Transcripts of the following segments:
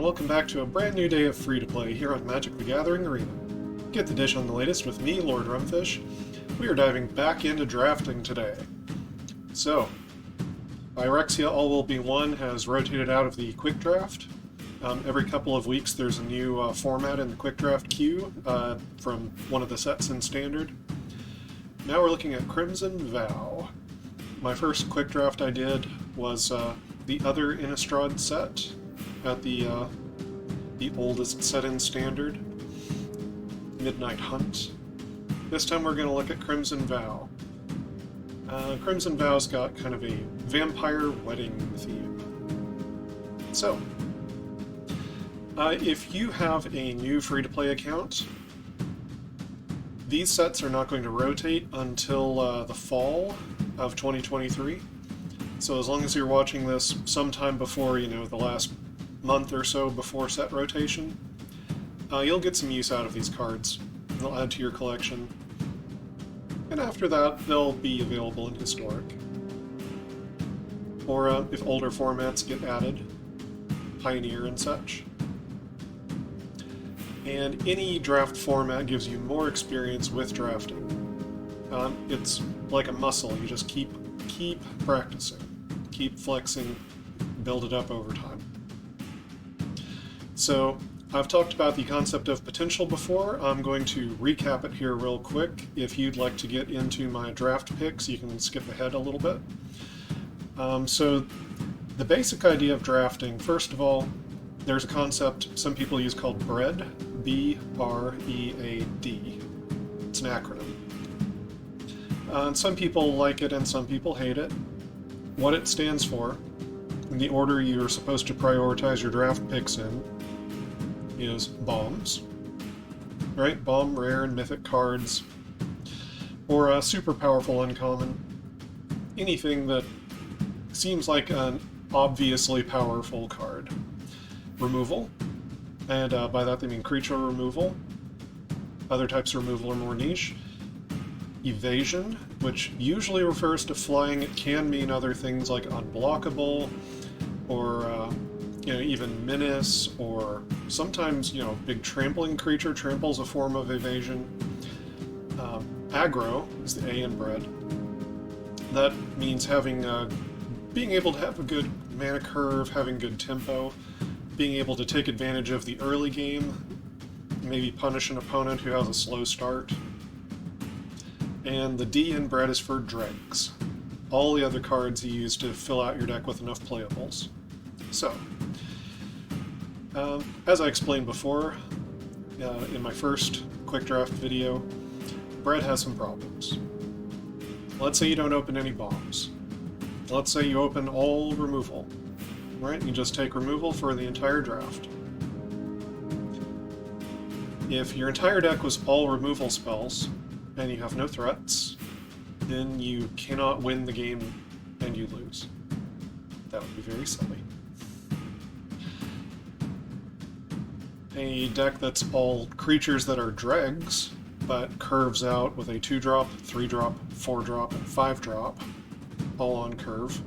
welcome back to a brand new day of free-to-play here on Magic the Gathering Arena. Get the dish on the latest with me, Lord Rumfish. We are diving back into drafting today. So, Phyrexia All Will Be One has rotated out of the quick draft. Every couple of weeks there's a new format in the quick draft queue from one of the sets in Standard. Now we're looking at Crimson Vow. My first quick draft I did was the other Innistrad set at the oldest set in Standard, Midnight Hunt. This time we're going to look at Crimson Vow. Crimson Vow's got kind of a vampire wedding theme. So, if you have a new free-to-play account, these sets are not going to rotate until the fall of 2023. So as long as you're watching this sometime before, the last month or so before set rotation, you'll get some use out of these cards. They'll add to your collection. And after that, they'll be available in Historic. Or if older formats get added, Pioneer and such. And any draft format gives you more experience with drafting. It's like a muscle. You just keep practicing, keep flexing, build it up over time. So, I've talked about the concept of potential before. I'm going to recap it here real quick. If you'd like to get into my draft picks, you can skip ahead a little bit. So, the basic idea of drafting, first of all, there's a concept some people use called BREAD, B-R-E-A-D. It's an acronym. And some people like it and some people hate it. What it stands for, in the order you're supposed to prioritize your draft picks in, is bombs. Right? Bomb, rare, and mythic cards. Or a super powerful uncommon. Anything that seems like an obviously powerful card. Removal, and by that they mean creature removal. Other types of removal are more niche. Evasion, which usually refers to flying. It can mean other things like unblockable, or even menace, or sometimes big trampling creature. Trample's a form of evasion. Aggro is the A in bread. That means being able to have a good mana curve, having good tempo, being able to take advantage of the early game, maybe punish an opponent who has a slow start. And the D in bread is for dregs. All the other cards you use to fill out your deck with enough playables. So, as I explained before, in my first quick draft video, bread has some problems. Let's say you don't open any bombs. Let's say you open all removal. Right? You just take removal for the entire draft. If your entire deck was all removal spells, and you have no threats, then you cannot win the game and you lose. That would be very silly. A deck that's all creatures that are dregs, but curves out with a 2-drop, 3-drop, 4-drop, and 5-drop, all on curve,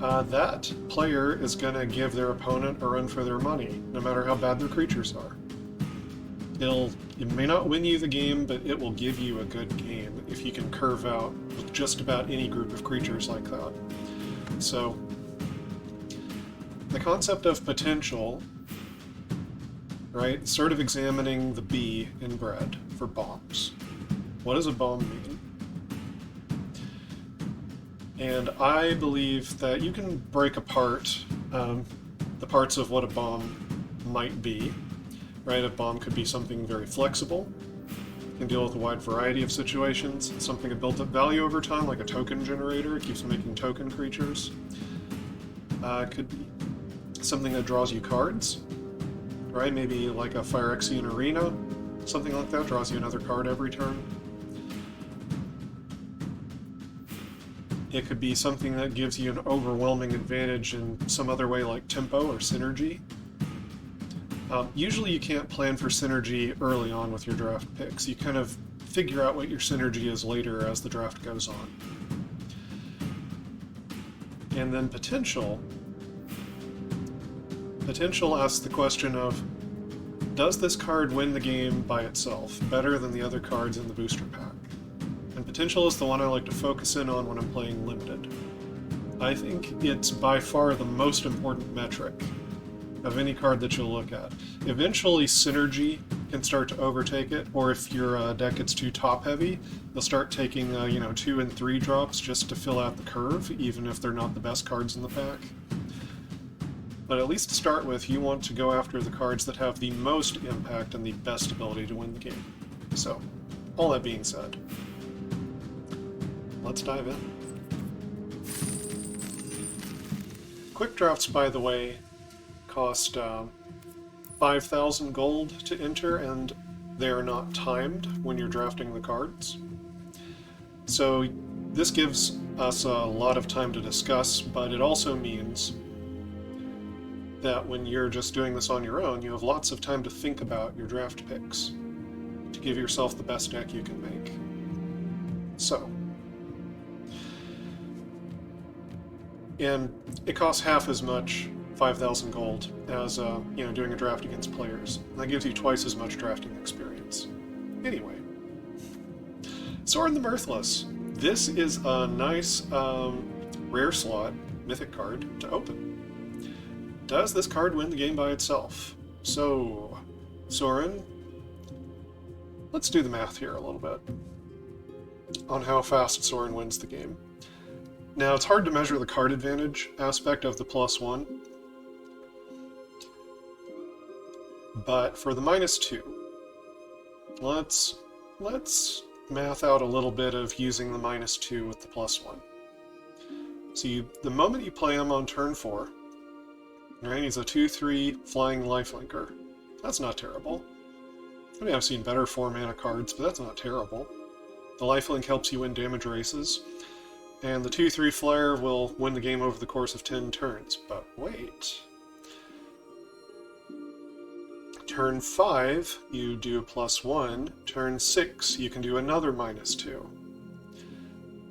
that player is going to give their opponent a run for their money, no matter how bad their creatures are. It may not win you the game, but it will give you a good game if you can curve out with just about any group of creatures like that. So, the concept of potential, right, sort of examining the B in bread for bombs. What does a bomb mean? And I believe that you can break apart the parts of what a bomb might be. Right? A bomb could be something very flexible, can deal with a wide variety of situations, something of built-up value over time, like a token generator. It keeps making token creatures. Could be something that draws you cards, right? Maybe like a Phyrexian Arena, something like that, draws you another card every turn. It could be something that gives you an overwhelming advantage in some other way, like tempo or synergy. Usually you can't plan for synergy early on with your draft picks. You kind of figure out what your synergy is later as the draft goes on. And then potential Potential asks the question of, does this card win the game by itself, better than the other cards in the booster pack? And Potential is the one I like to focus in on when I'm playing Limited. I think it's by far the most important metric of any card that you'll look at. Eventually, Synergy can start to overtake it, or if your deck gets too top-heavy, you'll start taking 2 and 3 drops just to fill out the curve, even if they're not the best cards in the pack. But at least to start with, you want to go after the cards that have the most impact and the best ability to win the game. So, all that being said, let's dive in. Quick drafts, by the way, cost 5,000 gold to enter, and they are not timed when you're drafting the cards. So this gives us a lot of time to discuss, but it also means that when you're just doing this on your own, you have lots of time to think about your draft picks to give yourself the best deck you can make. So, and it costs half as much, 5,000 gold, as doing a draft against players. And that gives you twice as much drafting experience. Anyway, Sorin the Mirthless. This is a nice rare slot mythic card to open. Does this card win the game by itself? So, Sorin, let's do the math here a little bit on how fast Sorin wins the game. Now, it's hard to measure the card advantage aspect of the +1, but for the -2, let's math out a little bit of using the -2 with the +1. So the moment you play him on turn 4, right, he's a 2/3 flying lifelinker. That's not terrible. I mean, I've seen better 4-mana cards, but that's not terrible. The lifelink helps you win damage races, and the 2/3 flyer will win the game over the course of 10 turns. But wait. Turn 5, you do +1. Turn 6, you can do another -2.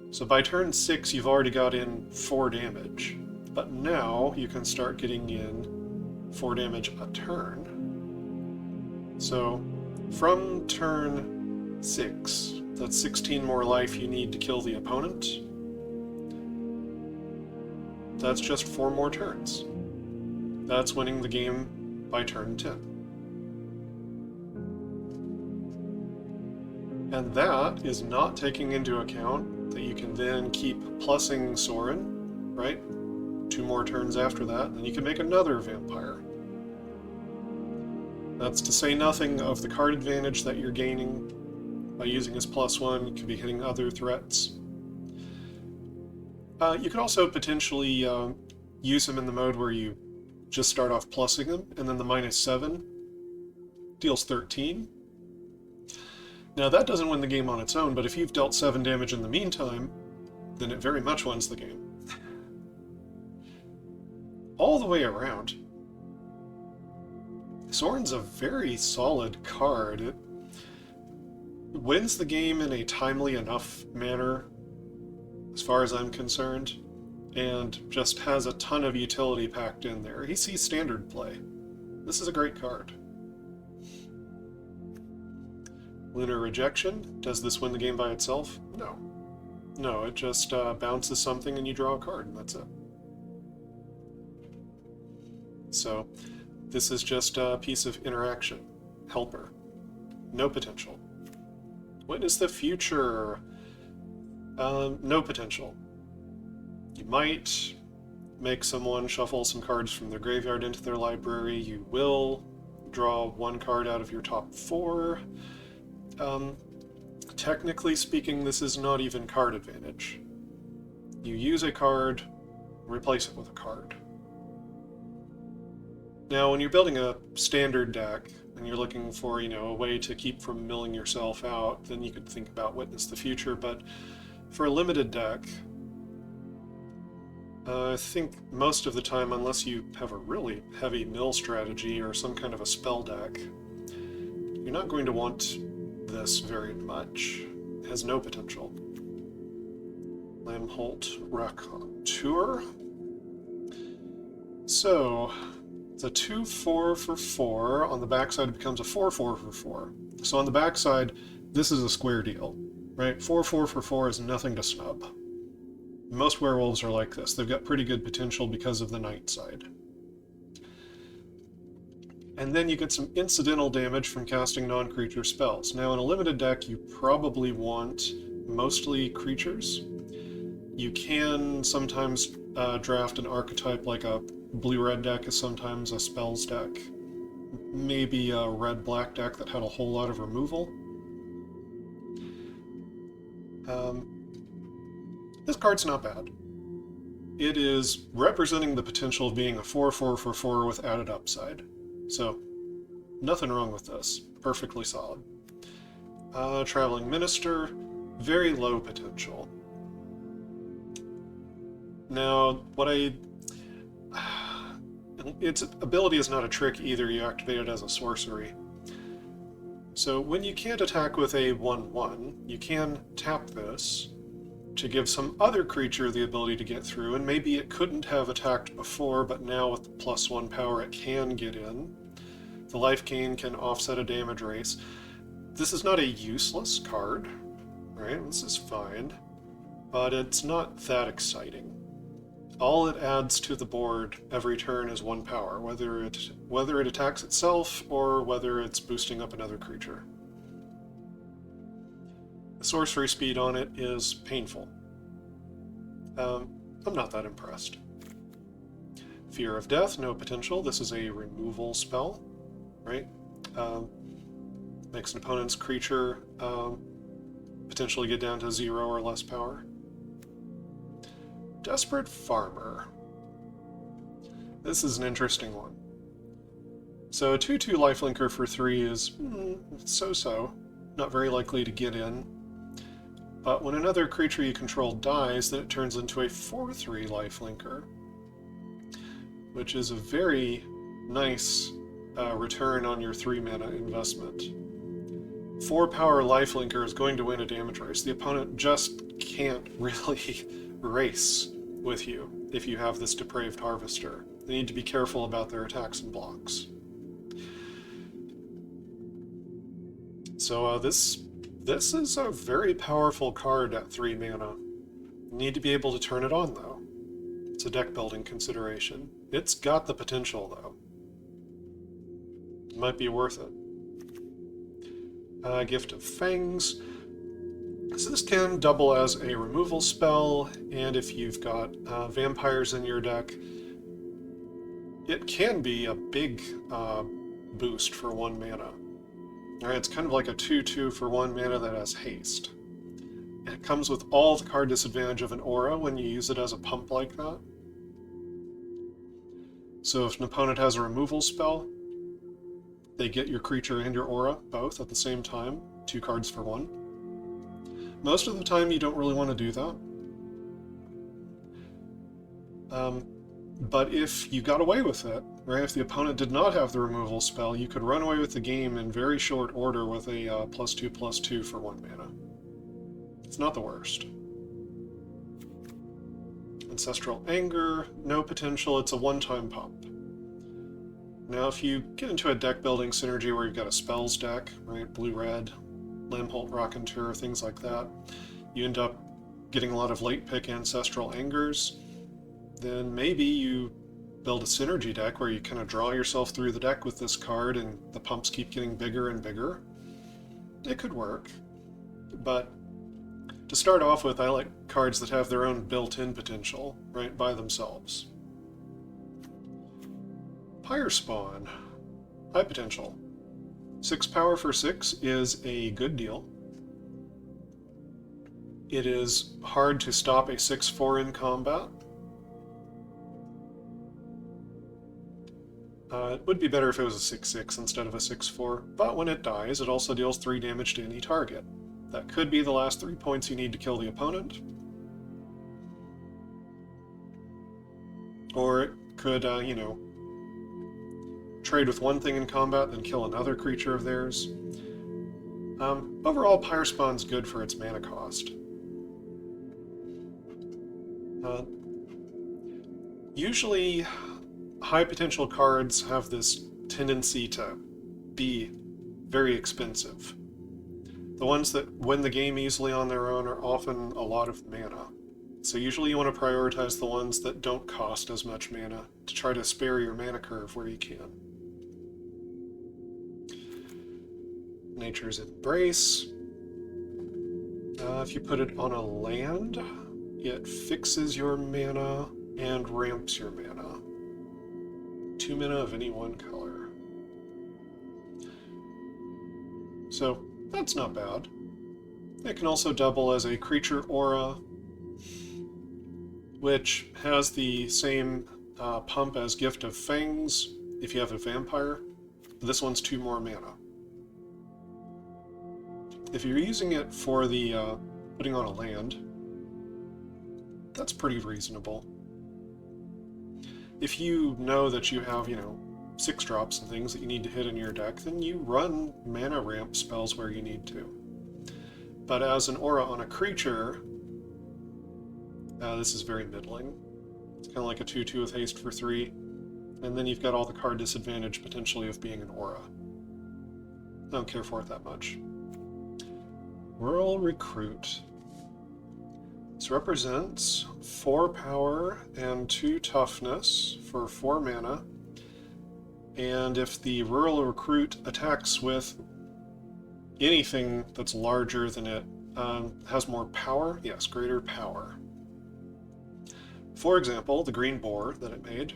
So by turn 6, you've already got in 4 damage. But now you can start getting in 4 damage a turn. So from turn 6, that's 16 more life you need to kill the opponent. That's just 4 more turns. That's winning the game by turn 10. And that is not taking into account that you can then keep plussing Sorin, right? 2 more turns after that, and then you can make another vampire. That's to say nothing of the card advantage that you're gaining by using his +1. You could be hitting other threats. You could also potentially use him in the mode where you just start off plussing him, and then the -7 deals 13. Now that doesn't win the game on its own, but if you've dealt 7 damage in the meantime, then it very much wins the game. All the way around, Sorin's a very solid card. It wins the game in a timely enough manner, as far as I'm concerned, and just has a ton of utility packed in there. He sees standard play. This is a great card. Lunar Rejection. Does this win the game by itself? No. No, it just bounces something and you draw a card, and that's it. So, this is just a piece of interaction. Helper. No potential. Witness the Future. No potential. You might make someone shuffle some cards from their graveyard into their library. You will draw 1 card out of your top 4. Technically speaking, this is not even card advantage. You use a card, replace it with a card. Now, when you're building a standard deck, and you're looking for, a way to keep from milling yourself out, then you could think about Witness the Future, but for a limited deck, I think most of the time, unless you have a really heavy mill strategy or some kind of a spell deck, you're not going to want this very much. It has no potential. Lamholt Raconteur. So, It's a 2/4 for 4. On the backside, it becomes a 4/4 for 4. So on the backside, this is a square deal, right? 4/4 for 4 is nothing to snub. Most werewolves are like this. They've got pretty good potential because of the night side. And then you get some incidental damage from casting non-creature spells. Now, in a limited deck, you probably want mostly creatures. You can sometimes draft an archetype, like a blue-red deck is sometimes a spells deck. Maybe a red-black deck that had a whole lot of removal. This card's not bad. It is representing the potential of being a 4/4 for 4 with added upside. So, nothing wrong with this. Perfectly solid. Traveling Minister, very low potential. Now, its ability is not a trick either, you activate it as a sorcery. So when you can't attack with a 1/1, you can tap this to give some other creature the ability to get through, and maybe it couldn't have attacked before, but now with the +1 power it can get in. The life gain can offset a damage race. This is not a useless card, right? This is fine, but it's not that exciting. All it adds to the board every turn is 1 power, whether it attacks itself or whether it's boosting up another creature. The sorcery speed on it is painful. I'm not that impressed. Fear of Death, no potential. This is a removal spell, right? Makes an opponent's creature potentially get down to 0 or less power. Desperate Farmer. This is an interesting one. So a 2/2 lifelinker for 3 is so-so, not very likely to get in. But when another creature you control dies, then it turns into a 4/3 lifelinker, which is a very nice return on your 3 mana investment. 4 power lifelinker is going to win a damage race. The opponent just can't really race with you if you have this Depraved Harvester. They need to be careful about their attacks and blocks. So this is a very powerful card at 3 mana. You need to be able to turn it on, though. It's a deck building consideration. It's got the potential, though. It might be worth it. Gift of Fangs. So this can double as a removal spell, and if you've got vampires in your deck, it can be a big boost for 1 mana. Alright, it's kind of like a 2/2 for 1 mana that has haste. And it comes with all the card disadvantage of an aura when you use it as a pump like that. So if an opponent has a removal spell, they get your creature and your aura both at the same time, 2 cards for 1. Most of the time you don't really want to do that. But if you got away with it, right, if the opponent did not have the removal spell, you could run away with the game in very short order with a +2/+2 for 1 mana. It's not the worst. Ancestral Anger, no potential, it's a 1-time pump. Now if you get into a deck building synergy where you've got a spells deck, right, blue-red, Lamholt, Raconteur, things like that, you end up getting a lot of late pick Ancestral Angers, then maybe you build a synergy deck where you kind of draw yourself through the deck with this card and the pumps keep getting bigger and bigger. It could work, but to start off with, I like cards that have their own built-in potential, right, by themselves. Pyre Spawn, high potential. 6 power for 6 is a good deal. It is hard to stop a 6/4 in combat. It would be better if it was a 6/6 instead of a 6/4, but when it dies, it also deals 3 damage to any target. That could be the last 3 points you need to kill the opponent. Or it could, trade with one thing in combat, then kill another creature of theirs. Overall, Pyre Spawn's good for its mana cost. Usually, high potential cards have this tendency to be very expensive. The ones that win the game easily on their own are often a lot of mana. So usually you want to prioritize the ones that don't cost as much mana to try to spare your mana curve where you can. Nature's Embrace. If you put it on a land, it fixes your mana and ramps your mana. 2 mana of any one color. So that's not bad. It can also double as a creature aura, which has the same pump as Gift of Fangs if you have a vampire. This one's 2 more mana. If you're using it for the putting on a land, that's pretty reasonable. If you know that you have, 6 drops and things that you need to hit in your deck, then you run mana ramp spells where you need to. But as an aura on a creature, this is very middling. It's kind of like a 2/2 with haste for 3, and then you've got all the card disadvantage potentially of being an aura. I don't care for it that much. Rural Recruit. This represents 4 power and 2 toughness for 4 mana. And if the Rural Recruit attacks with anything that's larger than it, has more power, yes, greater power. For example, the green boar that it made,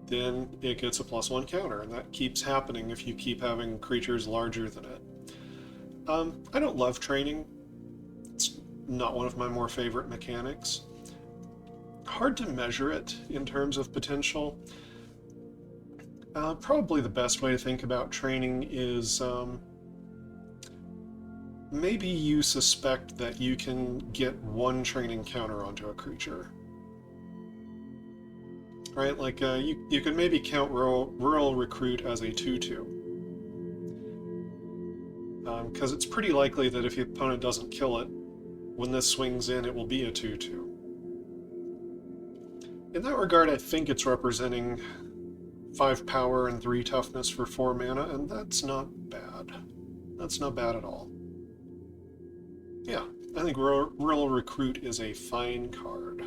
then it gets a +1 counter, and that keeps happening if you keep having creatures larger than it. I don't love training. It's not one of my more favorite mechanics. Hard to measure it in terms of potential. Probably the best way to think about training is maybe you suspect that you can get 1 training counter onto a creature. Right? Like, you could maybe count Rural Recruit as a 2/2. Because it's pretty likely that if your opponent doesn't kill it, when this swings in, it will be a 2/2. In that regard, I think it's representing 5 power and 3 toughness for 4 mana, and that's not bad. That's not bad at all. Yeah, I think Rural Recruit is a fine card.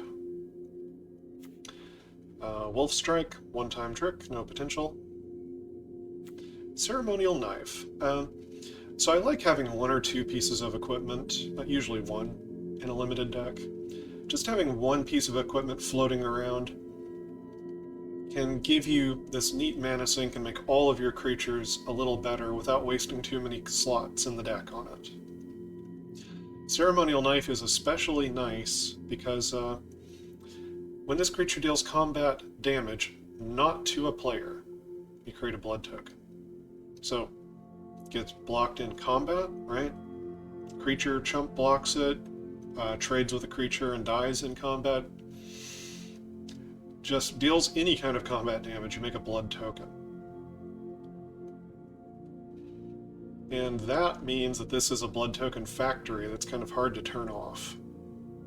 Wolf Strike, 1-time trick, no potential. Ceremonial Knife. So I like having 1 or 2 pieces of equipment, usually 1, in a limited deck. Just having 1 piece of equipment floating around can give you this neat mana sink and make all of your creatures a little better without wasting too many slots in the deck on it. Ceremonial Knife is especially nice because when this creature deals combat damage, not to a player, you create a blood token. So, it gets blocked in combat, right? Creature chump blocks it, trades with a creature and dies in combat. Just deals any kind of combat damage, you make a blood token. And that means that this is a blood token factory that's kind of hard to turn off.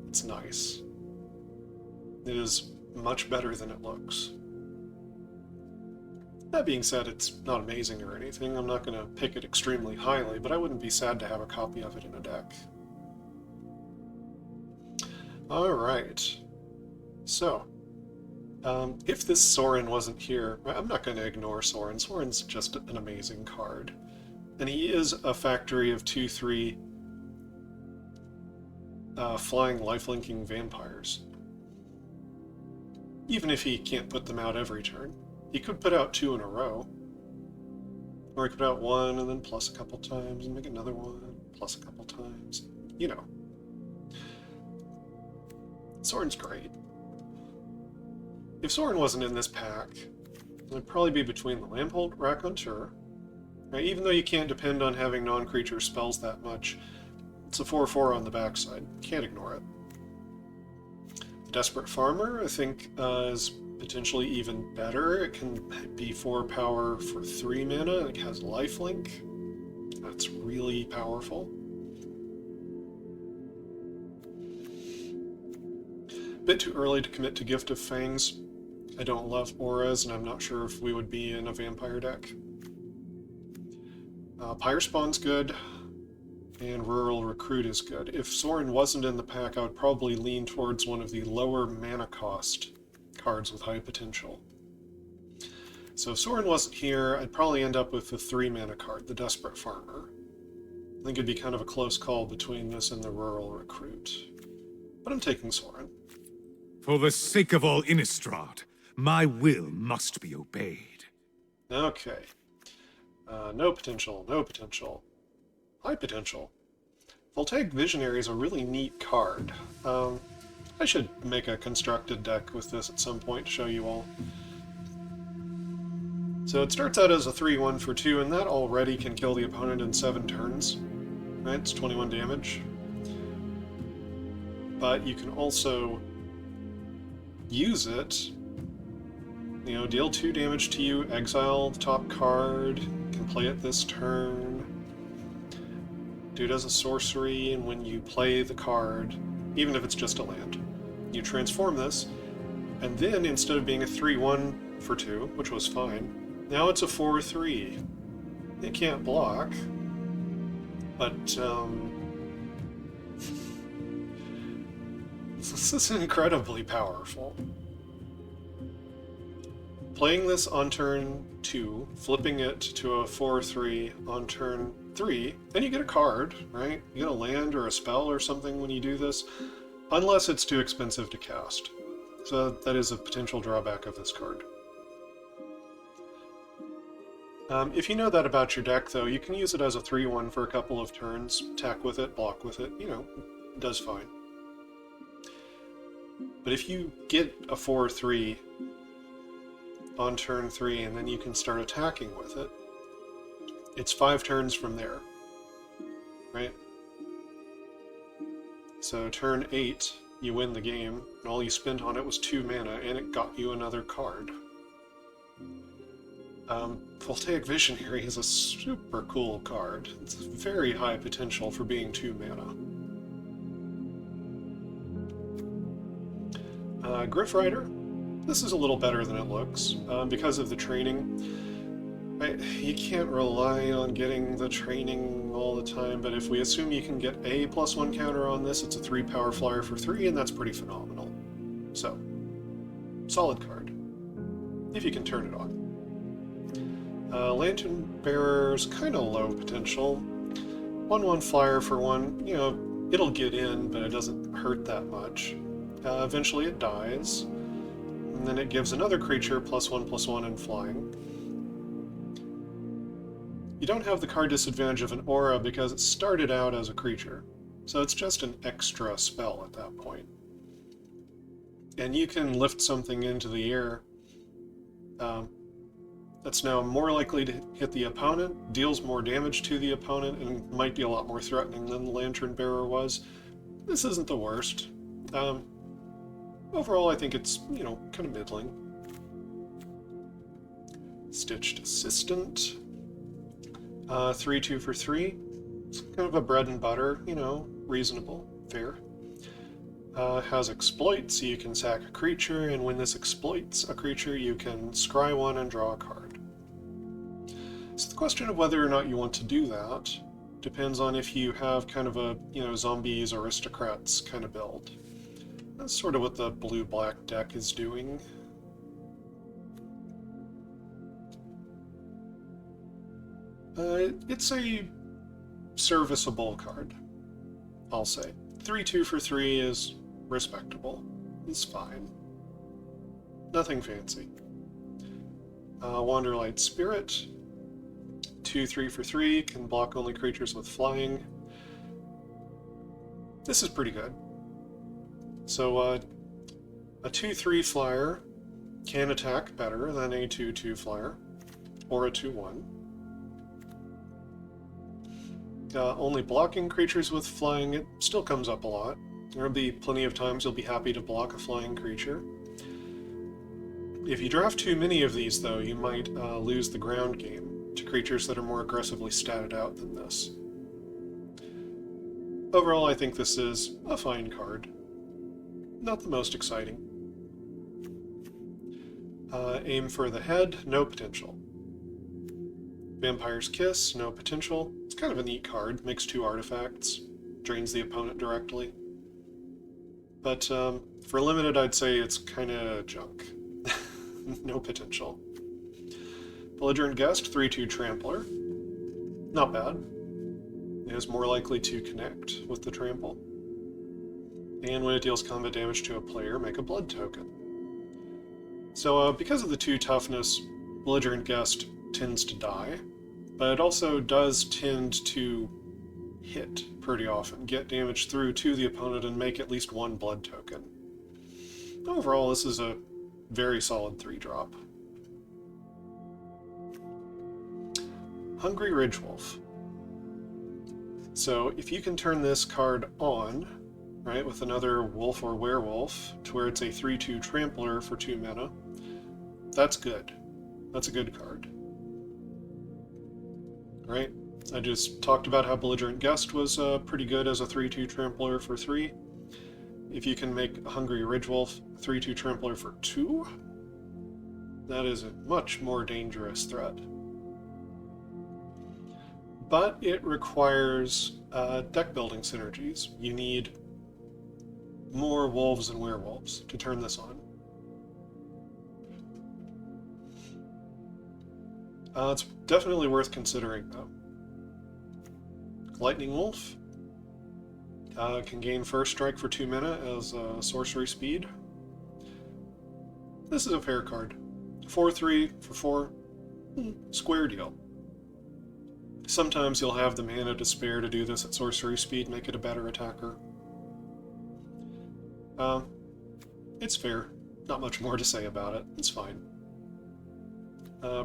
It's nice. It is much better than it looks. That being said, it's not amazing or anything. I'm not going to pick it extremely highly, but I wouldn't be sad to have a copy of it in a deck. Alright. So, if this Sorin wasn't here, I'm not going to ignore Sorin. Sorin's just an amazing card. And he is a factory of 2/3 flying lifelinking vampires. Even if he can't put them out every turn. He could put out 2 in a row. Or he could put out 1 and then plus a couple times and make another 1, plus a couple times. You know. Sorin's great. If Sorin wasn't in this pack, it'd probably be between the Lamhold Raconteur. Right? Even though you can't depend on having non-creature spells that much, it's a 4/4 on the backside. Can't ignore it. Desperate Farmer, I think, is potentially even better. It can be 4 power for 3 mana. It has lifelink. That's really powerful. Bit too early to commit to Gift of Fangs. I don't love auras, and I'm not sure if we would be in a vampire deck. Pyre Spawn's good, and Rural Recruit is good. If Sorin wasn't in the pack, I would probably lean towards one of the lower mana cost cards with high potential. So if Sorin wasn't here, I'd probably end up with the 3 mana card, the Desperate Farmer. I think it'd be kind of a close call between this and the Rural Recruit. But I'm taking Sorin. For the sake of all Innistrad, my will must be obeyed. Okay. No potential, no potential. High potential. Voltaic Visionary is a really neat card. I should make a constructed deck with this at some point to show you all. So it starts out as a 3-1 for 2, and that already can kill the opponent in 7 turns. Right? It's 21 damage. But you can also use it, you know, deal 2 damage to you, exile the top card, you can play it this turn, do it as a sorcery, and when you play the card, even if it's just a land, you transform this, and then instead of being a 3-1 for 2, which was fine, now it's a 4-3. It can't block, but this is incredibly powerful. Playing this on turn 2, flipping it to a 4-3 on turn 3, then you get a card, right? You get a land or a spell or something when you do this, unless it's too expensive to cast. So that is a potential drawback of this card. If you know that about your deck, though, you can use it as a 3-1 for a couple of turns, attack with it, block with it, you know, it does fine. But if you get a 4-3 on turn 3 and then you can start attacking with it, it's 5 turns from there, right? So turn 8, you win the game, and all you spent on it was 2 mana, and it got you another card. Voltaic Visionary is a super cool card. It's very high potential for being 2 mana. Griff Rider. This is a little better than it looks. Because of the training, you can't rely on getting the training all the time, but if we assume you can get a +1 counter on this, it's a 3 power flyer for 3, and that's pretty phenomenal. So, solid card. If you can turn it on. Lantern Bearer's kind of low potential. 1-1 flyer for 1, you know, it'll get in, but it doesn't hurt that much. Eventually it dies, and then it gives another creature +1/+1 and flying. You don't have the card disadvantage of an aura because it started out as a creature, so it's just an extra spell at that point. And you can lift something into the air that's now more likely to hit the opponent, deals more damage to the opponent, and might be a lot more threatening than the Lantern Bearer was. This isn't the worst. Overall, I think it's, you know, kind of middling. Stitched Assistant. 3-2 for 3. It's kind of a bread and butter, you know, reasonable, fair. Has Exploit, so you can sack a creature, and when this exploits a creature, you can scry 1 and draw a card. So the question of whether or not you want to do that depends on if you have kind of a, you know, zombies, aristocrats kind of build. That's sort of what the blue-black deck is doing. It's a serviceable card, I'll say. 3-2 for 3 is respectable. It's fine. Nothing fancy. Wanderlight Spirit. 2-3 for 3, can block only creatures with flying. This is pretty good. So, a 2-3 flyer can attack better than a 2-2 flyer, or a 2-1. Only blocking creatures with flying, it still comes up a lot. There'll be plenty of times you'll be happy to block a flying creature. If you draft too many of these, though, you might lose the ground game to creatures that are more aggressively statted out than this. Overall, I think this is a fine card. Not the most exciting. Aim for the head, no potential. Vampire's Kiss, no potential. It's kind of a neat card. Makes 2 artifacts. Drains the opponent directly. But for limited, I'd say it's kind of junk. No potential. Belligerent Guest, 3/2 Trampler. Not bad. It is more likely to connect with the trample. And when it deals combat damage to a player, make a blood token. So because of the 2 toughness, Belligerent Guest tends to die, but it also does tend to hit pretty often, get damage through to the opponent and make at least 1 blood token. Overall, this is a very solid 3-drop. Hungry Ridgewolf. So if you can turn this card on, right, with another wolf or werewolf, to where it's a 3/2 Trampler for 2 mana, that's good. That's a good card. Right? I just talked about how Belligerent Guest was pretty good as a 3/2 Trampler for 3. If you can make a Hungry Ridgewolf 3/2 Trampler for 2, that is a much more dangerous threat. But it requires deck building synergies. You need more wolves and werewolves to turn this on. It's definitely worth considering, though. Lightning Wolf can gain First Strike for 2 mana as sorcery speed. This is a fair card. 4/3 for 4. Square deal. Sometimes you'll have the mana to spare to do this at sorcery speed, make it a better attacker. It's fair. Not much more to say about it. It's fine.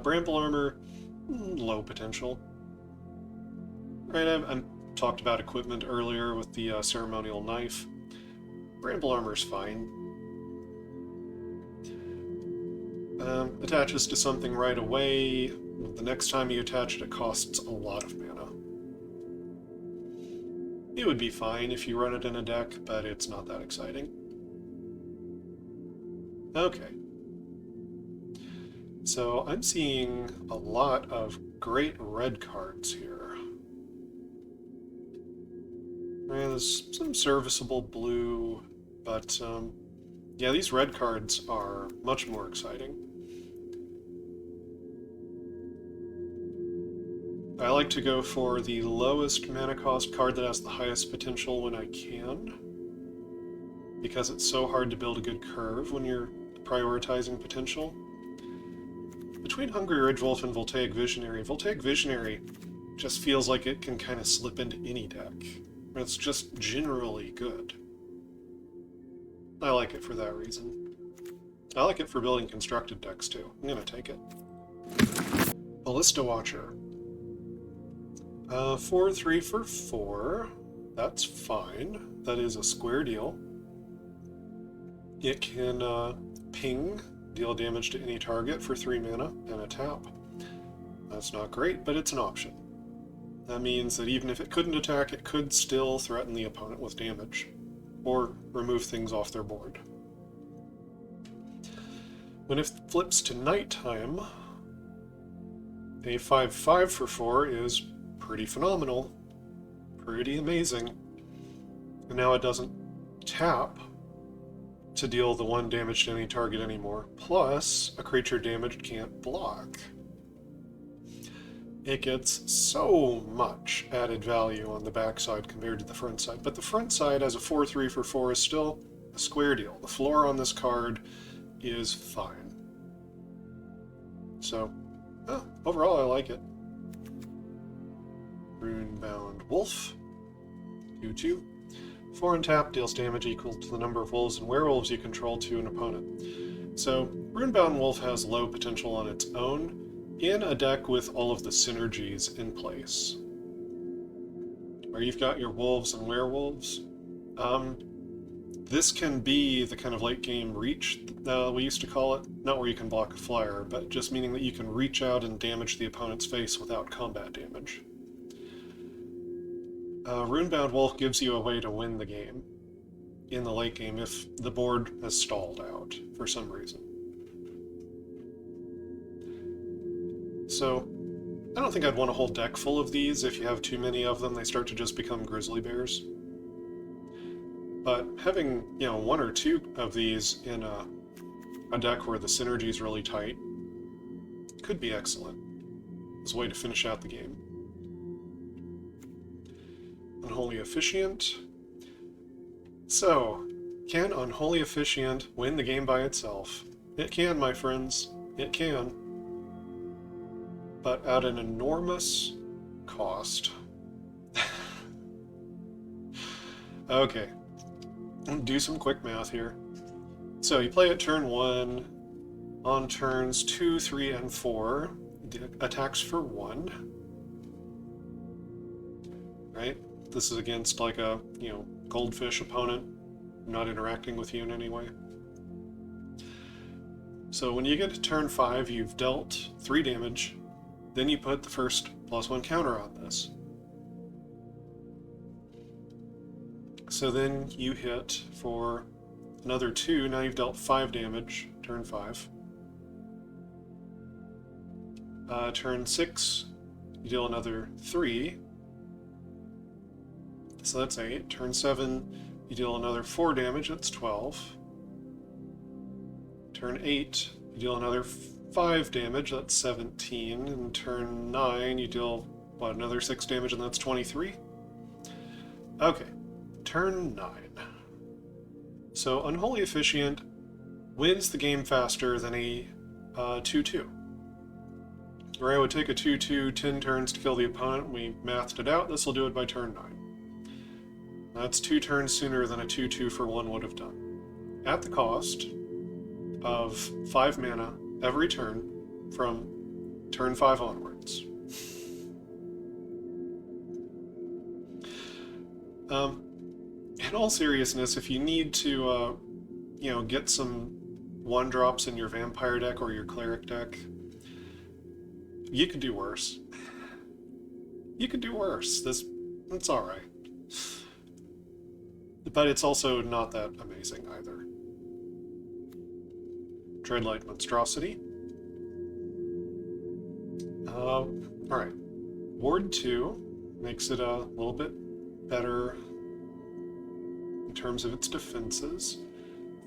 Bramble Armor, low potential. Right, I talked about equipment earlier with the ceremonial knife. Bramble Armor's fine. Attaches to something right away. The next time you attach it, it costs a lot of mana. It would be fine if you run it in a deck, but it's not that exciting. Okay. So I'm seeing a lot of great red cards here. There's some serviceable blue, but yeah, these red cards are much more exciting. I like to go for the lowest mana cost card that has the highest potential when I can, because it's so hard to build a good curve when you're prioritizing potential. Between Hungry Ridgewolf and Voltaic Visionary just feels like it can kind of slip into any deck. It's just generally good. I like it for that reason. I like it for building constructed decks too. I'm gonna take it. Ballista Watcher. 4/3 for 4. That's fine. That is a square deal. It can ping, deal damage to any target for 3 mana, and a tap. That's not great, but it's an option. That means that even if it couldn't attack, it could still threaten the opponent with damage, or remove things off their board. When it flips to nighttime, a 5/5 for 4 is pretty phenomenal, pretty amazing. And now it doesn't tap to deal the 1 damage to any target anymore, plus a creature damaged can't block. It gets so much added value on the backside compared to the front side, but the front side as a 4/3 for 4 is still a square deal. The floor on this card is fine. So, overall I like it. Runebound Wolf, 2/2. 4 and tap deals damage equal to the number of wolves and werewolves you control to an opponent. So, Runebound Wolf has low potential on its own in a deck with all of the synergies in place. Where you've got your wolves and werewolves. This can be the kind of late game reach we used to call it. Not where you can block a flyer, but just meaning that you can reach out and damage the opponent's face without combat damage. Runebound Wolf gives you a way to win the game in the late game if the board has stalled out for some reason. So I don't think I'd want a whole deck full of these. If you have too many of them, they start to just become grizzly bears. But having, you know, one or two of these in a deck where the synergy is really tight could be excellent as a way to finish out the game. Unholy Officiant. So, can Unholy Officiant win the game by itself? It can, my friends. It can. But at an enormous cost. Okay. Do some quick math here. So you play at turn 1. On turns 2, 3, and 4, attacks for 1. Right? This is against like a, you know, goldfish opponent, not interacting with you in any way. So when you get to turn 5, you've dealt 3 damage. Then you put the first +1 counter on this. So then you hit for another 2. Now you've dealt 5 damage, turn 5. Turn 6, you deal another 3. So that's 8. Turn 7, you deal another 4 damage, that's 12. Turn 8, you deal another 5 damage, that's 17. And turn 9, you deal, what, another 6 damage, and that's 23? Okay, turn 9. So Unholy Officiant wins the game faster than a 2-2. Where I would take a 2-2, 10 turns to kill the opponent. We mathed it out. This will do it by turn 9. That's 2 turns sooner than a 2-2 for 1 would have done. At the cost of 5 mana every turn from turn 5 onwards. In all seriousness, if you need to, you know, get some 1-drops in your vampire deck or your cleric deck, you could do worse. You could do worse. It's alright. But it's also not that amazing either. Dreadlight Monstrosity. Alright. Ward 2 makes it a little bit better in terms of its defenses.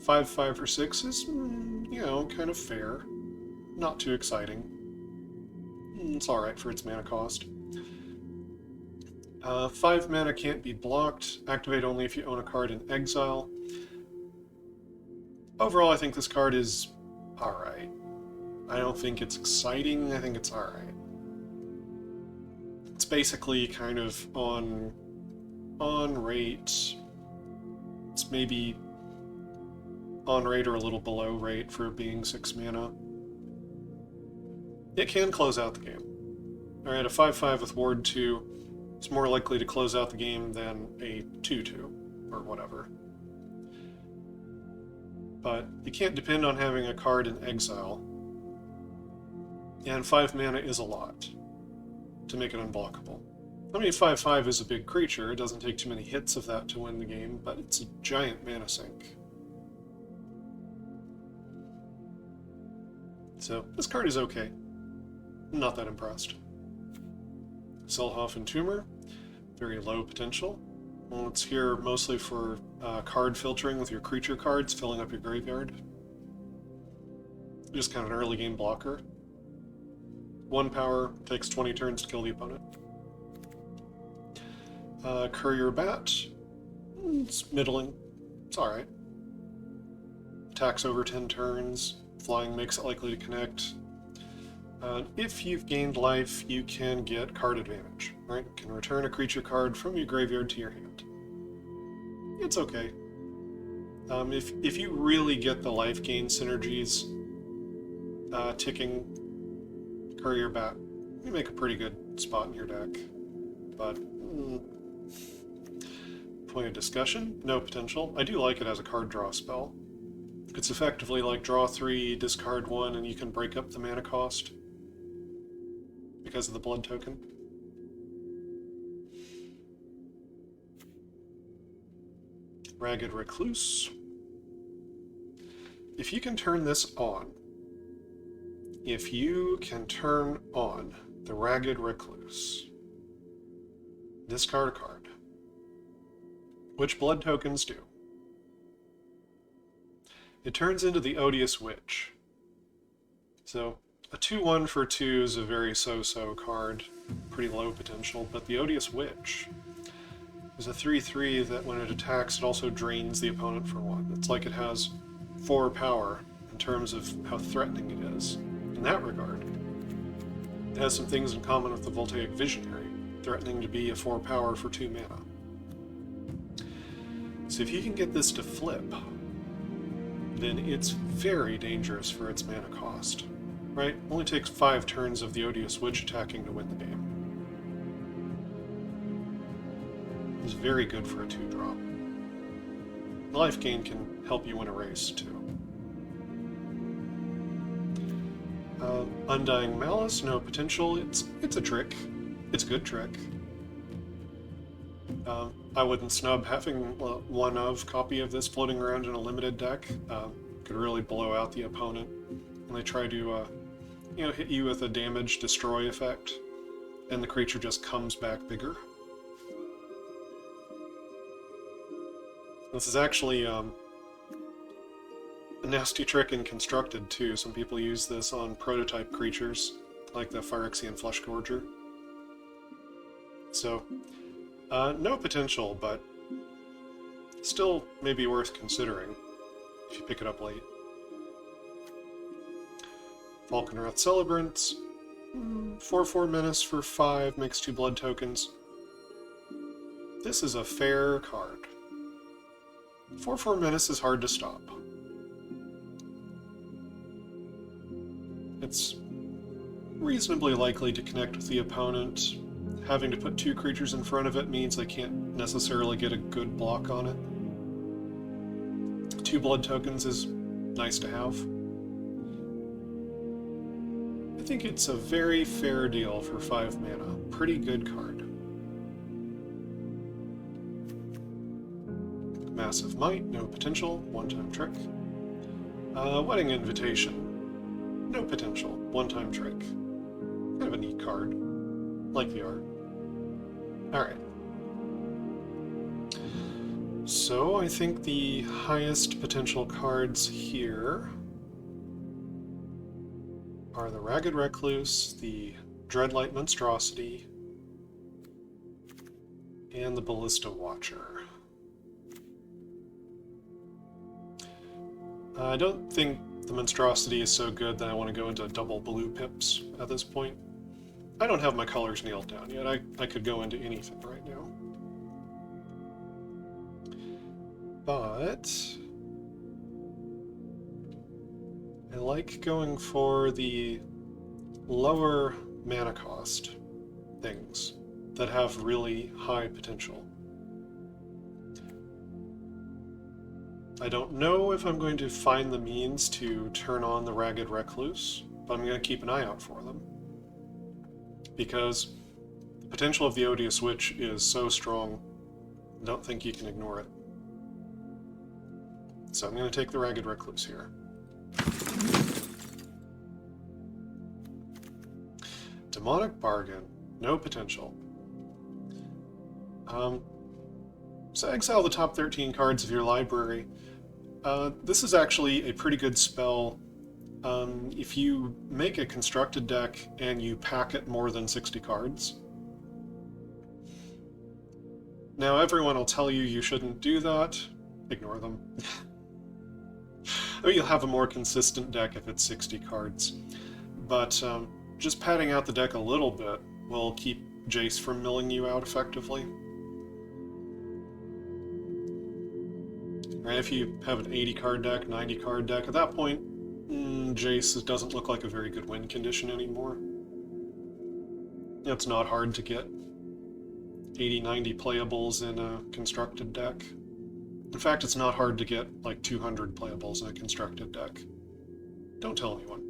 5/5 for 6 is, you know, kind of fair. Not too exciting. It's alright for its mana cost. 5 mana can't be blocked. Activate only if you own a card in exile. Overall, I think this card is alright. I don't think it's exciting, I think it's alright. It's basically kind of on rate. It's maybe on rate or a little below rate for being 6 mana. It can close out the game. Alright, a 5/5 with Ward 2 is more likely to close out the game than a 2/2, or whatever. But you can't depend on having a card in exile. And 5 mana is a lot to make it unblockable. I mean, 5/5 is a big creature, it doesn't take too many hits of that to win the game, but it's a giant mana sink. So, this card is okay. Not that impressed. Selhoff Entomber, very low potential. Well, it's here mostly for card filtering with your creature cards, filling up your graveyard. Just kind of an early game blocker. 1 power, takes 20 turns to kill the opponent. Courier Bat, it's middling, it's alright. Attacks over 10 turns, flying makes it likely to connect. If you've gained life, you can get card advantage, right? You can return a creature card from your graveyard to your hand. It's okay. If you really get the life gain synergies ticking, Courier Bat, you make a pretty good spot in your deck. But, point of discussion, no potential. I do like it as a card draw spell. It's effectively like draw 3, discard 1, and you can break up the mana cost because of the blood token. Ragged Recluse. If you can turn this on, if you can turn on the Ragged Recluse, discard a card, which blood tokens do. It turns into the Odious Witch. So, a 2-1 for 2 is a very so-so card, pretty low potential, but the Odious Witch is a 3-3 that when it attacks, it also drains the opponent for 1. It's like it has 4 power in terms of how threatening it is. In that regard, it has some things in common with the Voltaic Visionary, threatening to be a 4 power for 2 mana. So if you can get this to flip, then it's very dangerous for its mana cost. Right? Only takes 5 turns of the Odious Witch attacking to win the game. It's very good for a 2-drop. Life gain can help you win a race, too. Undying Malice, no potential. It's a trick. It's a good trick. I wouldn't snub having one of copy of this floating around in a limited deck. Could really blow out the opponent when they try to hit you with a damage destroy effect, and the creature just comes back bigger. This is actually a nasty trick in Constructed, too. Some people use this on prototype creatures, like the Phyrexian Fleshgorger. So, no potential, but still maybe worth considering if you pick it up late. Falkenrath Celebrant, 4/4 Menace for 5, makes 2 blood tokens. This is a fair card. 4/4 Menace is hard to stop. It's reasonably likely to connect with the opponent. Having to put 2 creatures in front of it means they can't necessarily get a good block on it. 2 blood tokens is nice to have. I think it's a very fair deal for 5 mana. Pretty good card. Massive Might, no potential, 1-time trick. Wedding Invitation, no potential, 1-time trick. Kind of a neat card. Like the art. Alright. So, I think the highest potential cards here are the Ragged Recluse, the Dreadlight Monstrosity, and the Ballista Watcher. I don't think the Monstrosity is so good that I want to go into double blue pips at this point. I don't have my colors nailed down yet. I could go into anything right now. But I like going for the lower mana cost things that have really high potential. I don't know if I'm going to find the means to turn on the Ragged Recluse, but I'm going to keep an eye out for them. Because the potential of the Odious Witch is so strong, I don't think you can ignore it. So I'm going to take the Ragged Recluse here. Demonic Bargain, no potential. So exile the top 13 cards of your library. This is actually a pretty good spell if you make a constructed deck and you pack it more than 60 cards. Now everyone will tell you you shouldn't do that. Ignore them. I mean, you'll have a more consistent deck if it's 60 cards. But just padding out the deck a little bit will keep Jace from milling you out effectively. Right, if you have an 80-card deck, 90-card deck, at that point, Jace doesn't look like a very good win condition anymore. It's not hard to get 80, 90 playables in a constructed deck. In fact, it's not hard to get like 200 playables in a constructed deck. Don't tell anyone.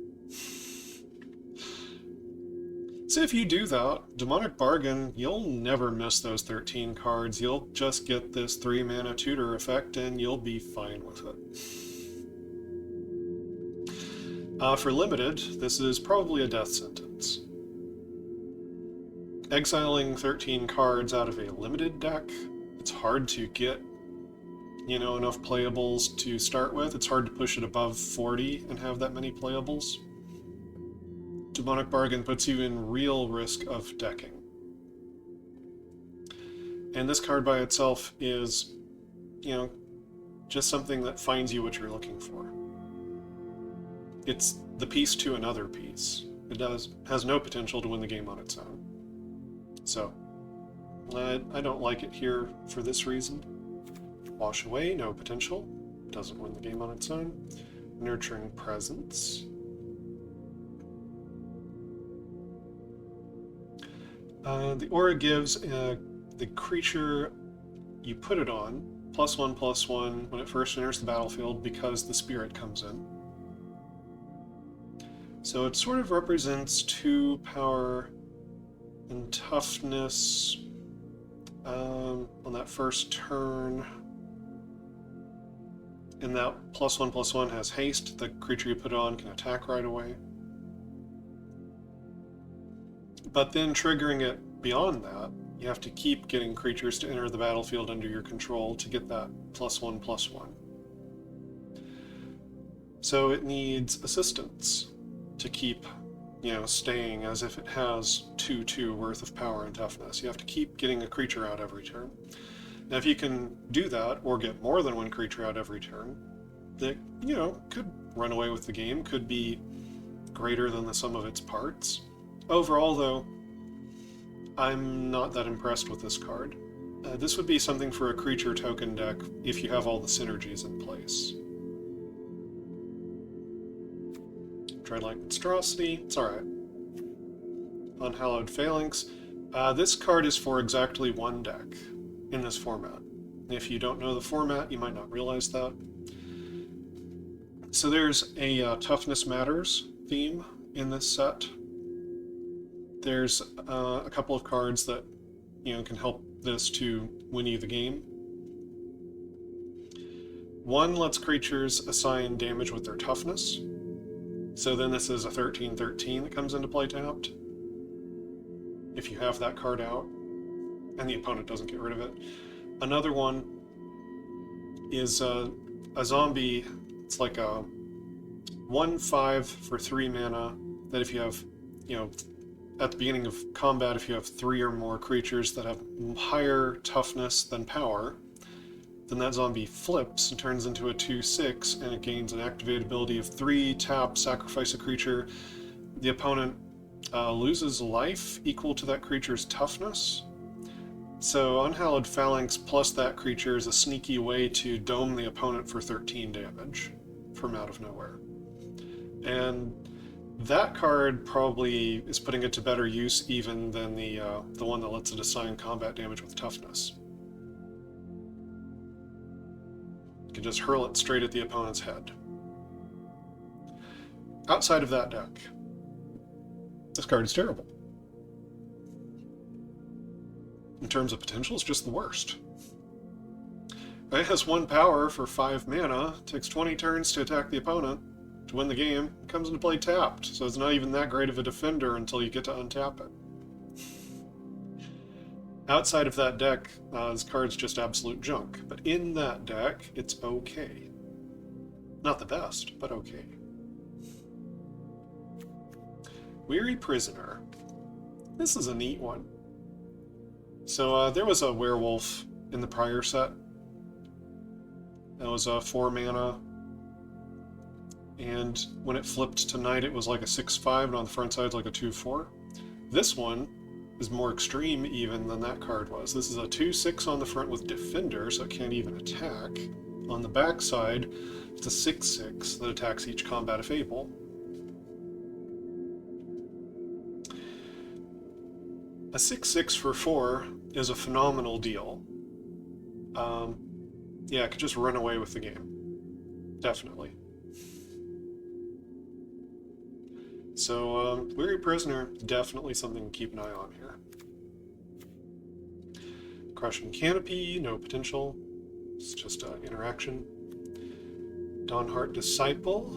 So if you do that, Demonic Bargain, you'll never miss those 13 cards. You'll just get this 3-mana tutor effect and you'll be fine with it. For limited, this is probably a death sentence. Exiling 13 cards out of a limited deck, it's hard to get, enough playables to start with. It's hard to push it above 40 and have that many playables. Demonic Bargain puts you in real risk of decking. And this card by itself is, just something that finds you what you're looking for. It's the piece to another piece. It has no potential to win the game on its own. So, I don't like it here for this reason. Wash Away, no potential. Doesn't win the game on its own. Nurturing Presence. The aura gives the creature you put it on +1/+1 when it first enters the battlefield because the spirit comes in. So it sort of represents 2 power and toughness on that first turn. And that +1/+1 has haste. The creature you put it on can attack right away. But then triggering it beyond that, you have to keep getting creatures to enter the battlefield under your control to get that +1/+1. So it needs assistance to keep, staying as if it has 2/2 worth of power and toughness. You have to keep getting a creature out every turn. Now if you can do that, or get more than 1 creature out every turn, that, could run away with the game, could be greater than the sum of its parts. Overall, though, I'm not that impressed with this card. This would be something for a creature token deck if you have all the synergies in place. Dreadlight Monstrosity, it's alright. Unhallowed Phalanx. This card is for exactly 1 deck in this format. If you don't know the format, you might not realize that. So there's a Toughness Matters theme in this set. There's a couple of cards that can help this to win you the game. One lets creatures assign damage with their toughness. So then this is a 13/13 that comes into play tapped. If you have that card out, and the opponent doesn't get rid of it. Another one is a zombie. It's like a 1/5 for 3 mana that if you have, at the beginning of combat, if you have 3 or more creatures that have higher toughness than power, then that zombie flips and turns into a 2/6, and it gains an activated ability of 3, tap, sacrifice a creature. The opponent loses life equal to that creature's toughness. So Unhallowed Phalanx plus that creature is a sneaky way to dome the opponent for 13 damage from out of nowhere. And that card probably is putting it to better use even than the one that lets it assign combat damage with toughness. You can just hurl it straight at the opponent's head. Outside of that deck, this card is terrible. In terms of potential, it's just the worst. It has 1 power for 5 mana, takes 20 turns to attack the opponent to win the game, it comes into play tapped, so it's not even that great of a defender until you get to untap it. Outside of that deck, this card's just absolute junk, but in that deck, it's okay. Not the best, but okay. Weary Prisoner. This is a neat one. So there was a werewolf in the prior set. That was a 4 mana, and when it flipped to night, it was like a 6/5, and on the front side, it's like a 2/4. This one is more extreme even than that card was. This is a 2/6 on the front with Defender, so it can't even attack. On the back side, it's a 6/6 that attacks each combat if able. A 6/6 for 4 is a phenomenal deal. Yeah, it could just run away with the game. Definitely. So, Weary Prisoner, definitely something to keep an eye on here. Crushing Canopy, no potential. It's just an interaction. Dawnheart Disciple.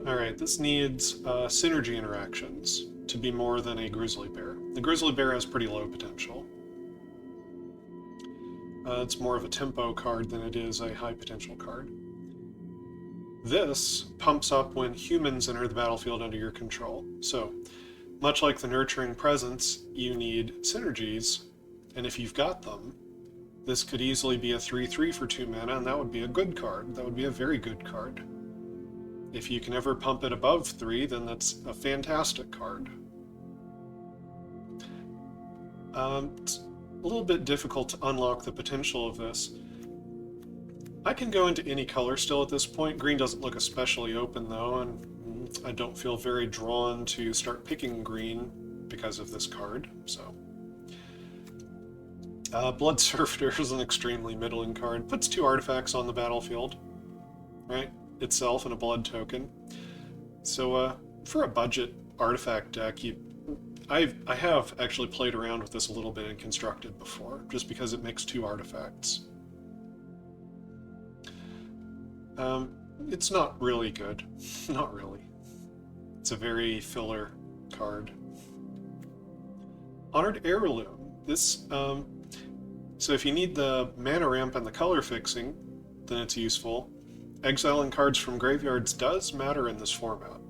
Alright, this needs synergy interactions to be more than a grizzly bear. The grizzly bear has pretty low potential. It's more of a tempo card than it is a high potential card. This pumps up when humans enter the battlefield under your control. So, much like the Nurturing Presence, you need synergies, and if you've got them, this could easily be a 3/3 for 2 mana, and that would be a good card. That would be a very good card. If you can ever pump it above 3, then that's a fantastic card. It's a little bit difficult to unlock the potential of this. I can go into any color still at this point. Green doesn't look especially open though, and I don't feel very drawn to start picking green because of this card, so. Blood Servitor is an extremely middling card. Puts 2 artifacts on the battlefield, right? Itself and a blood token. So for a budget artifact deck, I have actually played around with this a little bit in Constructed before, just because it makes 2 artifacts. It's not really good. Not really. It's a very filler card. Honored Heirloom. This, so if you need the mana ramp and the color fixing, then it's useful. Exiling cards from graveyards does matter in this format.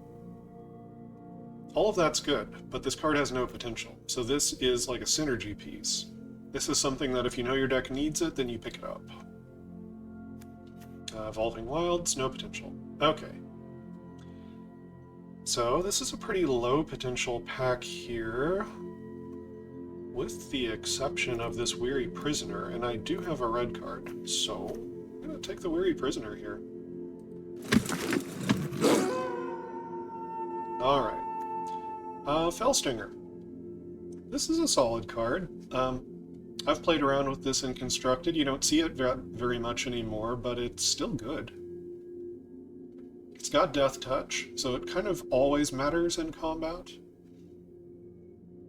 All of that's good, but this card has no potential. So this is like a synergy piece. This is something that if you know your deck needs it, then you pick it up. Evolving Wilds, no potential. Okay. So this is a pretty low potential pack here, with the exception of this Weary Prisoner, and I do have a red card, so I'm going to take the Weary Prisoner here. Alright. Fellstinger. This is a solid card. I've played around with this in Constructed. You don't see it very much anymore, but it's still good. It's got Death Touch, so it kind of always matters in combat.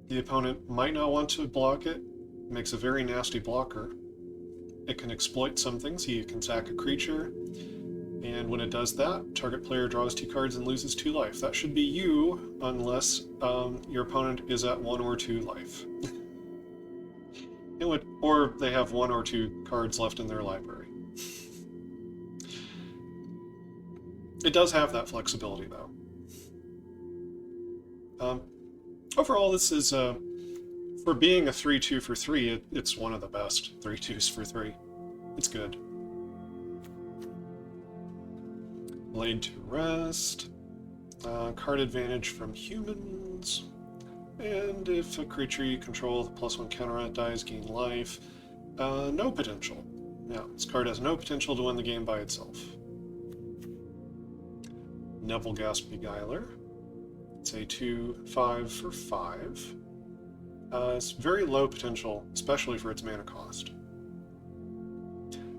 The opponent might not want to block it. It makes a very nasty blocker. It can exploit something, so you can sack a creature, and when it does that, target player draws 2 cards and loses 2 life. That should be you, unless your opponent is at 1 or 2 life. Or they have 1 or 2 cards left in their library. It does have that flexibility, though. Overall, this is, for being a 3/2 for 3, it's one of the best 3/2s for 3. It's good. Laid to Rest. Card advantage from humans. And if a creature you control with a +1 counter on it dies, gain life. No potential. Yeah, this card has no potential to win the game by itself. Nebelgast Beguiler. It's a 2/5 for 5. It's very low potential, especially for its mana cost.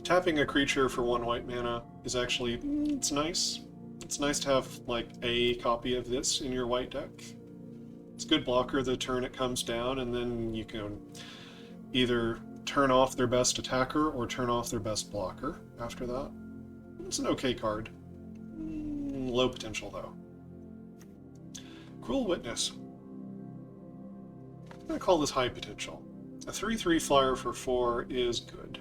Tapping a creature for 1 white mana is actually, it's nice. It's nice to have, like, a copy of this in your white deck. It's a good blocker the turn it comes down, and then you can either turn off their best attacker or turn off their best blocker after that. It's an okay card. Low potential, though. Cruel Witness. I'm going to call this high potential. A 3/3 flyer for 4 is good.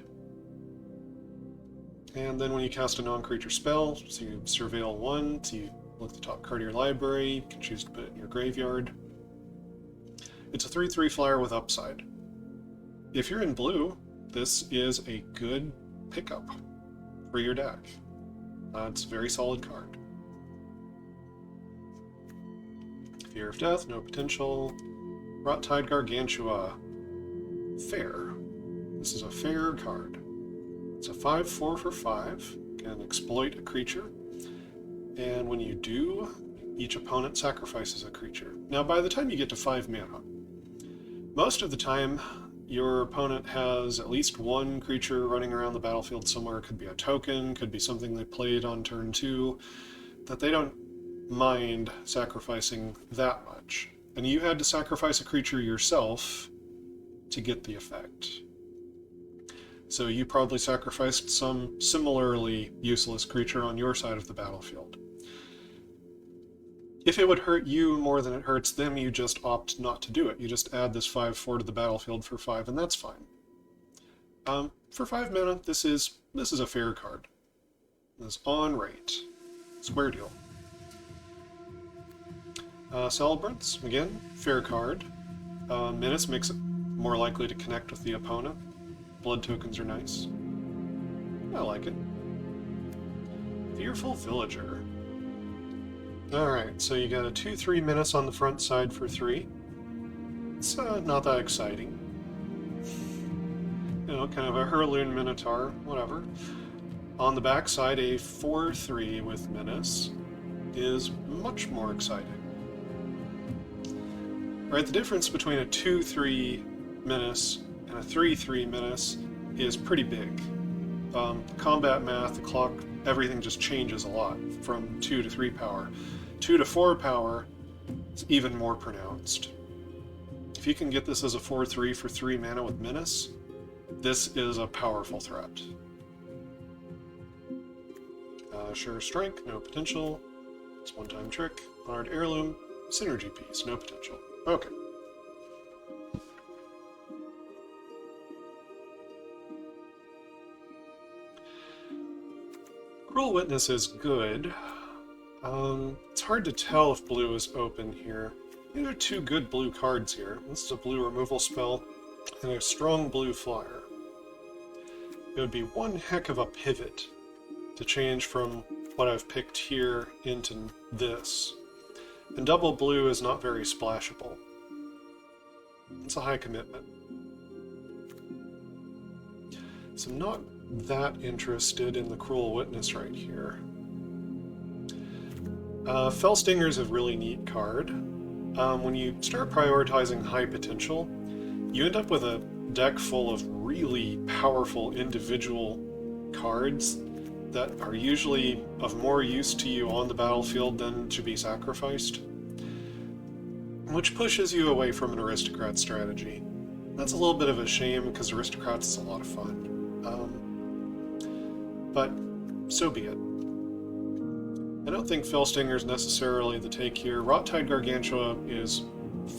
And then when you cast a non-creature spell, so you surveil 1, so you look at the top card of your library, you can choose to put it in your graveyard. It's a 3/3 flyer with upside. If you're in blue, this is a good pickup for your deck. It's a very solid card. Fear of Death, no potential. Rot-Tide Gargantua. Fair. This is a fair card. It's a 5/4 for 5. Can exploit a creature. And when you do, each opponent sacrifices a creature. Now, by the time you get to 5 mana, most of the time, your opponent has at least 1 creature running around the battlefield somewhere. It could be a token, could be something they played on turn 2, that they don't mind sacrificing that much. And you had to sacrifice a creature yourself to get the effect. So you probably sacrificed some similarly useless creature on your side of the battlefield. If it would hurt you more than it hurts them, you just opt not to do it. You just add this 5/4 to the battlefield for 5, and that's fine. For 5 mana, this is a fair card. This is on rate. Square deal. Celebrants, again, fair card. Menace makes it more likely to connect with the opponent. Blood tokens are nice. I like it. Fearful Villager. Alright, so you got a 2/3 Menace on the front side for 3. It's not that exciting. You know, kind of a Hurloon Minotaur, whatever. On the back side, a 4/3 with Menace is much more exciting. Right, the difference between a 2/3 Menace and a 3/3 Menace is pretty big. Combat math, the clock, everything just changes a lot from 2 to 3 power. 2 to 4 power is even more pronounced. If you can get this as a 4/3 for 3 mana with Menace, this is a powerful threat. Sure Strike, no potential. It's one-time trick. Honored Heirloom, Synergy Piece, no potential. Okay. Cruel Witness is good. It's hard to tell if blue is open here. These are 2 good blue cards here. This is a blue removal spell and a strong blue flyer. It would be one heck of a pivot to change from what I've picked here into this. And double blue is not very splashable. It's a high commitment. So I'm not that interested in the Cruel Witness right here. Fellstinger is a really neat card. When you start prioritizing high potential, you end up with a deck full of really powerful individual cards that are usually of more use to you on the battlefield than to be sacrificed, which pushes you away from an aristocrat strategy. That's a little bit of a shame because aristocrats is a lot of fun. But so be it. I don't think Fellstinger is necessarily the take here. Rot-Tide Gargantua is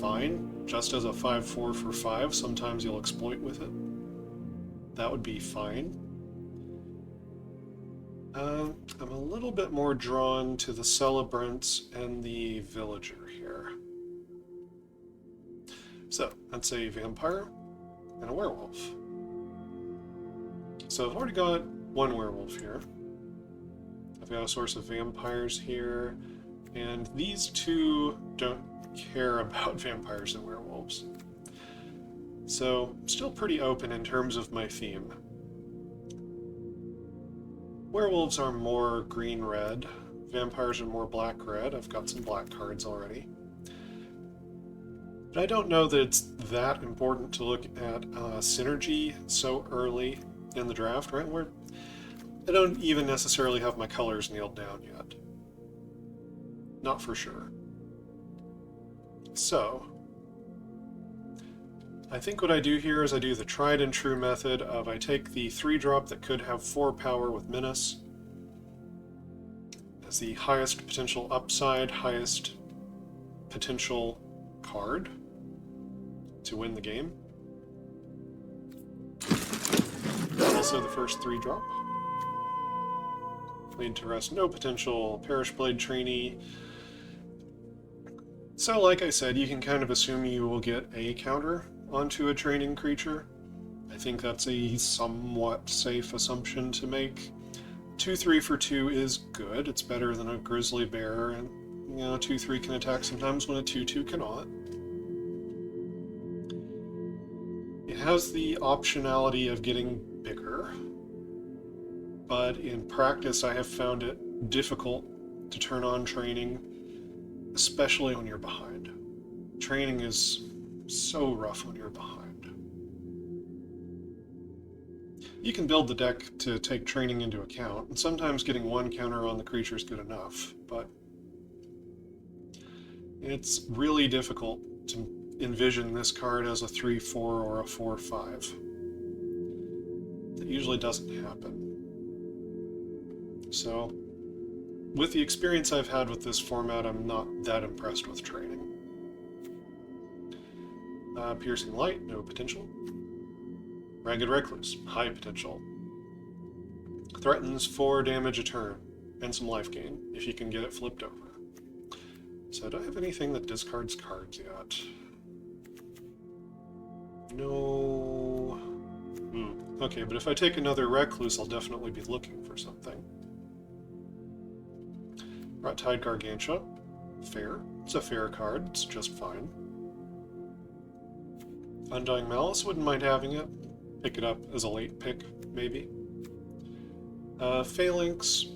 fine, just as a 5/4 for 5. Sometimes you'll exploit with it. That would be fine. I'm a little bit more drawn to the Celebrants and the Villager here. So, that's a Vampire and a Werewolf. So I've already got one Werewolf here. I've got a source of Vampires here, and these 2 don't care about Vampires and Werewolves. So, still pretty open in terms of my theme. Werewolves are more green-red. Vampires are more black-red. I've got some black cards already. But I don't know that it's that important to look at synergy so early in the draft, right? Where I don't even necessarily have my colors nailed down yet. Not for sure. So, I think what I do here is I do the tried and true method of I take the 3-drop that could have 4 power with Menace as the highest potential upside, highest potential card to win the game. Also the first 3-drop. Laid to Rest, no potential. Perish Blade Trainee. So like I said, you can kind of assume you will get a counter onto a training creature. I think that's a somewhat safe assumption to make. 2/3 for 2 is good. It's better than a Grizzly Bear, and you know, 2/3 can attack sometimes when a 2/2 cannot. It has the optionality of getting bigger, but in practice I have found it difficult to turn on training, especially when you're behind. Training is so rough when you're behind. You can build the deck to take training into account, and sometimes getting 1 counter on the creature is good enough, but it's really difficult to envision this card as a 3/4 or a 4/5. That usually doesn't happen. So, with the experience I've had with this format, I'm not that impressed with training. Piercing Light, no potential. Ragged Recluse, high potential. Threatens 4 damage a turn, and some life gain, if you can get it flipped over. So do I have anything that discards cards yet? No... Okay, but if I take another Recluse, I'll definitely be looking for something. Rot-Tide Gargantua. Fair. It's a fair card. It's just fine. Undying Malice, wouldn't mind having it. Pick it up as a late pick, maybe. Phalanx.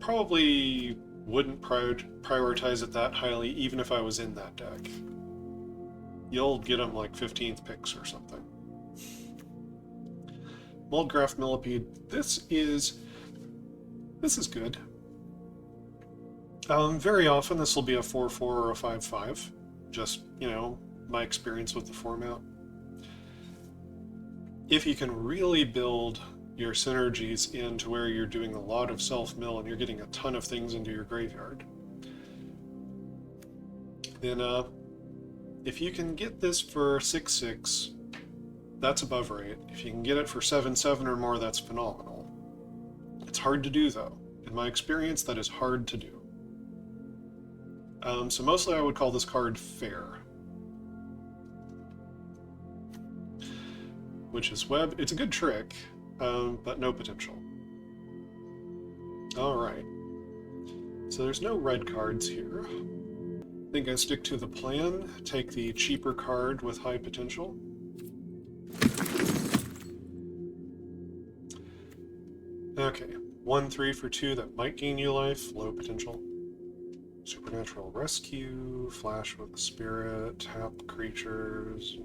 Probably wouldn't prioritize it that highly, even if I was in that deck. You'll get them like 15th picks or something. Muldgraf Millipede. This is good. Very often this will be a 4-4 or a 5-5. Just, you know, my experience with the format. If you can really build your synergies into where you're doing a lot of self-mill and you're getting a ton of things into your graveyard, then if you can get this for 6-6, that's above rate. If you can get it for 7-7 or more, that's phenomenal. It's hard to do, though. In my experience, that is hard to do. So mostly I would call this card fair. Witch's Web. It's a good trick, but no potential. Alright. So there's no red cards here. I think I stick to the plan, take the cheaper card with high potential. Okay, 1-3 for 2 that might gain you life, low potential. Supernatural Rescue, Flash with the Spirit, tap creatures,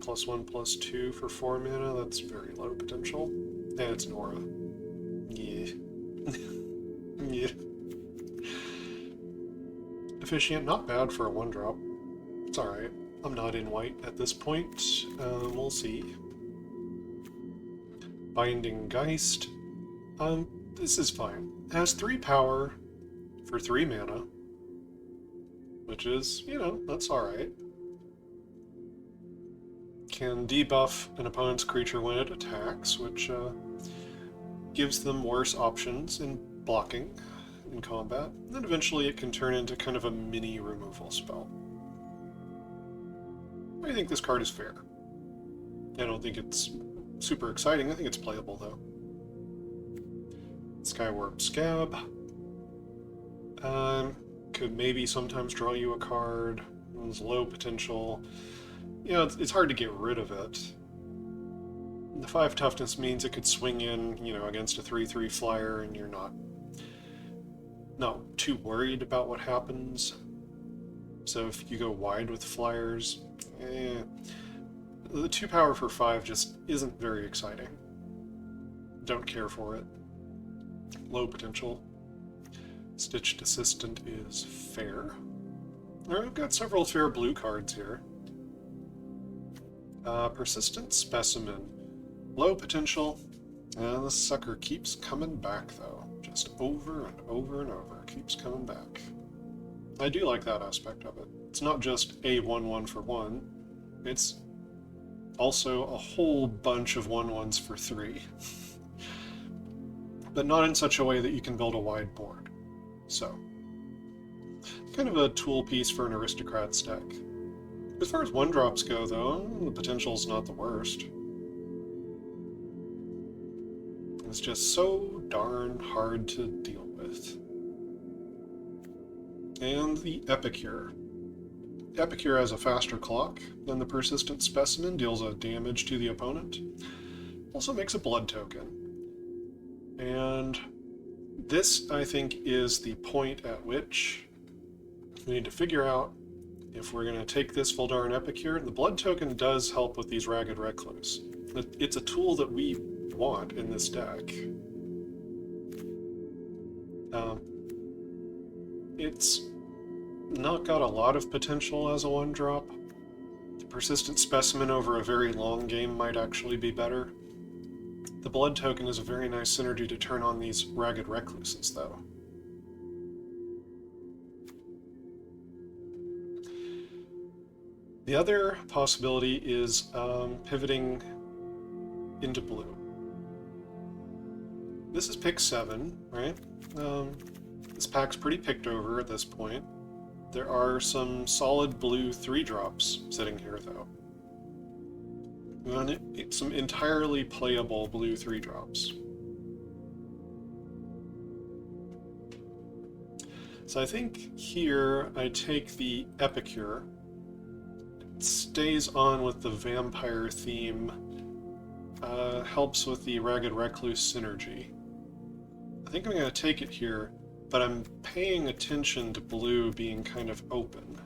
+1/+2 for 4 mana, that's very low potential. And it's Nora. Yeah. Yeah. Efficient, not bad for a 1-drop. It's alright. I'm not in white at this point. We'll see. Binding Geist. This is fine. It has 3 power for 3 mana, which is, you know, that's alright. Can debuff an opponent's creature when it attacks, which gives them worse options in blocking in combat. And then eventually it can turn into kind of a mini removal spell. I think this card is fair. I don't think it's super exciting. I think it's playable, though. Skywarp Scab. Could maybe sometimes draw you a card. It's low potential. You know, it's hard to get rid of it. The 5 toughness means it could swing in, you know, against a 3/3 flyer, and you're not too worried about what happens. So if you go wide with flyers, the 2 power for 5 just isn't very exciting. Don't care for it. Low potential. Stitched Assistant is fair. Alright, I've got several fair blue cards here. Persistent Specimen. Low potential. And the sucker keeps coming back, though. Just over and over and over. Keeps coming back. I do like that aspect of it. It's not just a 1/1 for 1. It's also a whole bunch of 1/1s for 3. But not in such a way that you can build a wide board. So, kind of a tool piece for an aristocrat's deck. As far as 1-drops go, though, the potential's not the worst. It's just so darn hard to deal with. And the Epicure. Epicure has a faster clock than the Persistent Specimen, deals a damage to the opponent. Also makes a blood token. And this, I think, is the point at which we need to figure out if we're going to take this Voldaren Epicure. The blood token does help with these Ragged Recluse. It's a tool that we want in this deck. It's not got a lot of potential as a 1-drop. The Persistent Specimen over a very long game might actually be better. The blood token is a very nice synergy to turn on these Ragged Recluses, though. The other possibility is pivoting into blue. This is pick 7, right? This pack's pretty picked over at this point. There are some solid blue 3-drops sitting here, though. Some entirely playable blue 3-drops. So I think here I take the Epicure. It stays on with the vampire theme. Helps with the Ragged Recluse synergy. I think I'm going to take it here, but I'm paying attention to blue being kind of open.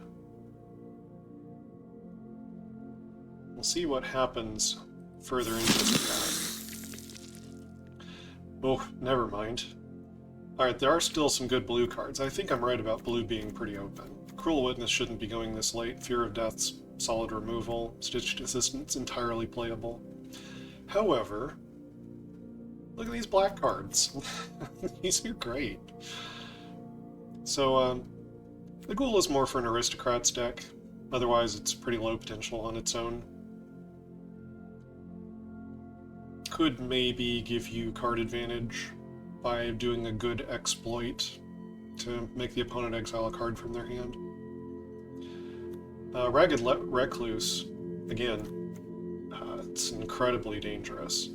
We'll see what happens further into this pack. Oh, never mind. Alright, there are still some good blue cards. I think I'm right about blue being pretty open. Cruel Witness shouldn't be going this late. Fear of Death's solid removal. Stitched Assistance entirely playable. However, look at these black cards. These are great. So, the Ghoul is more for an Aristocrats deck. Otherwise, it's pretty low potential on its own. Could maybe give you card advantage by doing a good exploit to make the opponent exile a card from their hand. Ragged Recluse, again, it's incredibly dangerous.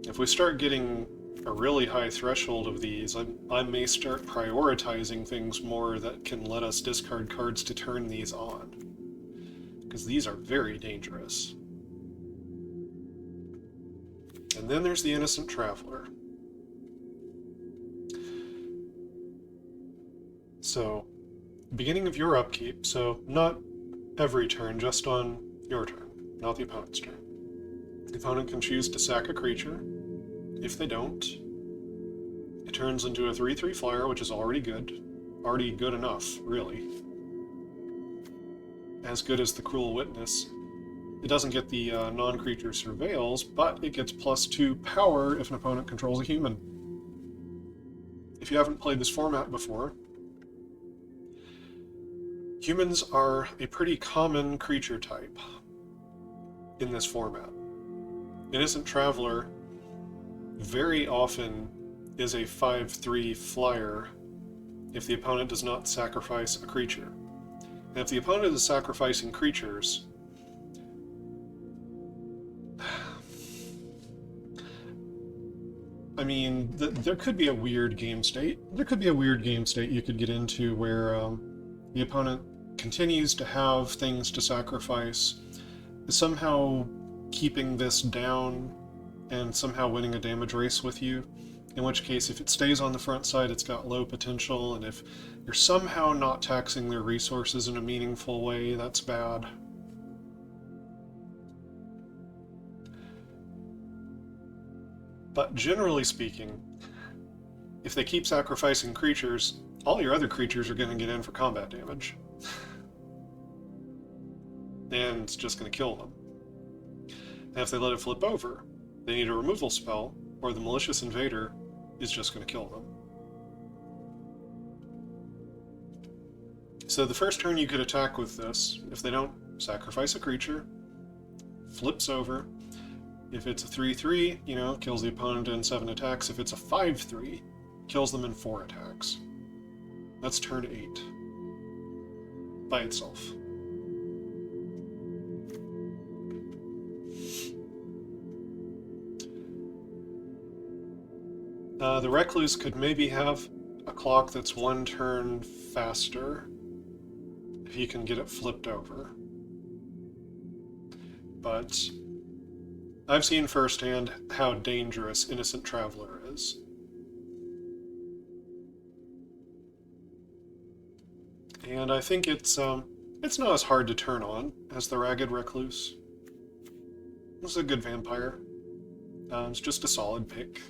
If we start getting a really high threshold of these, I may start prioritizing things more that can let us discard cards to turn these on. Because these are very dangerous. And then there's the Innocent Traveler. So, beginning of your upkeep, so not every turn, just on your turn, not the opponent's turn. The opponent can choose to sack a creature. If they don't, it turns into a 3/3 flyer, which is already good. Already good enough, really. As good as the Cruel Witness. It doesn't get the non-creature surveils, but it gets +2 power if an opponent controls a human. If you haven't played this format before, humans are a pretty common creature type in this format. Innocent Traveler very often is a 5/3 flyer if the opponent does not sacrifice a creature. And if the opponent is sacrificing creatures, I mean, there could be a weird game state. There could be a weird game state you could get into where the opponent continues to have things to sacrifice, is somehow keeping this down and somehow winning a damage race with you, in which case if it stays on the front side it's got low potential, and if you're somehow not taxing their resources in a meaningful way, that's bad. But generally speaking, if they keep sacrificing creatures, all your other creatures are going to get in for combat damage. And it's just going to kill them. And if they let it flip over, they need a removal spell, or the Malicious Invader is just going to kill them. So the first turn you could attack with this, if they don't sacrifice a creature, flips over. If it's a 3/3, kills the opponent in 7 attacks. If it's a 5/3, kills them in 4 attacks. That's turn 8. By itself. The Recluse could maybe have a clock that's 1 turn faster if he can get it flipped over. But I've seen firsthand how dangerous Innocent Traveler is. And I think it's not as hard to turn on as the Ragged Recluse. This is a good vampire. It's just a solid pick.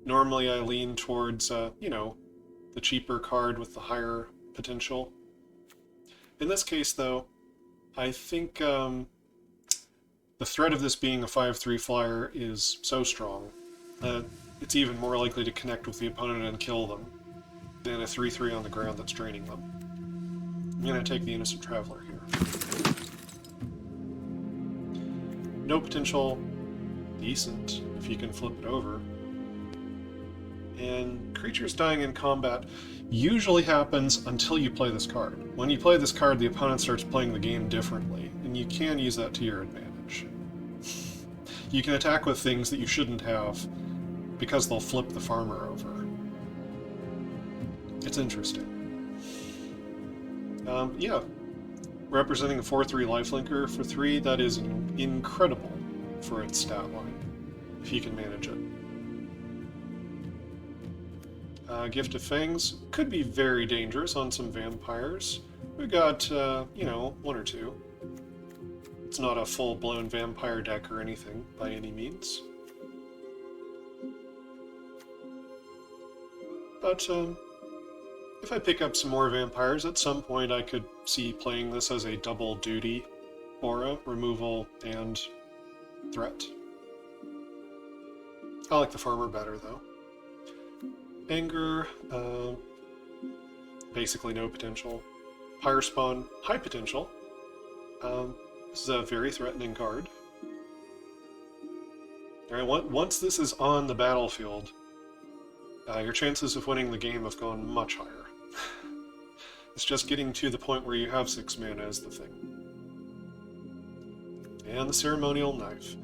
Normally I lean towards, the cheaper card with the higher potential. In this case, though, I think the threat of this being a 5/3 flyer is so strong that it's even more likely to connect with the opponent and kill them than a 3/3 on the ground that's draining them. I'm going to take the Innocent Traveler here. No potential, decent, if you can flip it over. And creatures dying in combat usually happens until you play this card. When you play this card, the opponent starts playing the game differently, and you can use that to your advantage. You can attack with things that you shouldn't have because they'll flip the farmer over. It's interesting. Yeah, representing a 4/3 lifelinker for 3, that is incredible for its stat line, if you can manage it. Gift of Fangs could be very dangerous on some vampires. We've got, you know, 1 or 2. It's not a full-blown vampire deck or anything, by any means. But, if I pick up some more vampires, at some point I could see playing this as a double duty aura, removal and threat. I like the farmer better, though. Anger, basically no potential. Pyre Spawn, high potential. This is a very threatening card. Alright, once this is on the battlefield, your chances of winning the game have gone much higher. It's just getting to the point where you have 6 mana is the thing. And the Ceremonial Knife,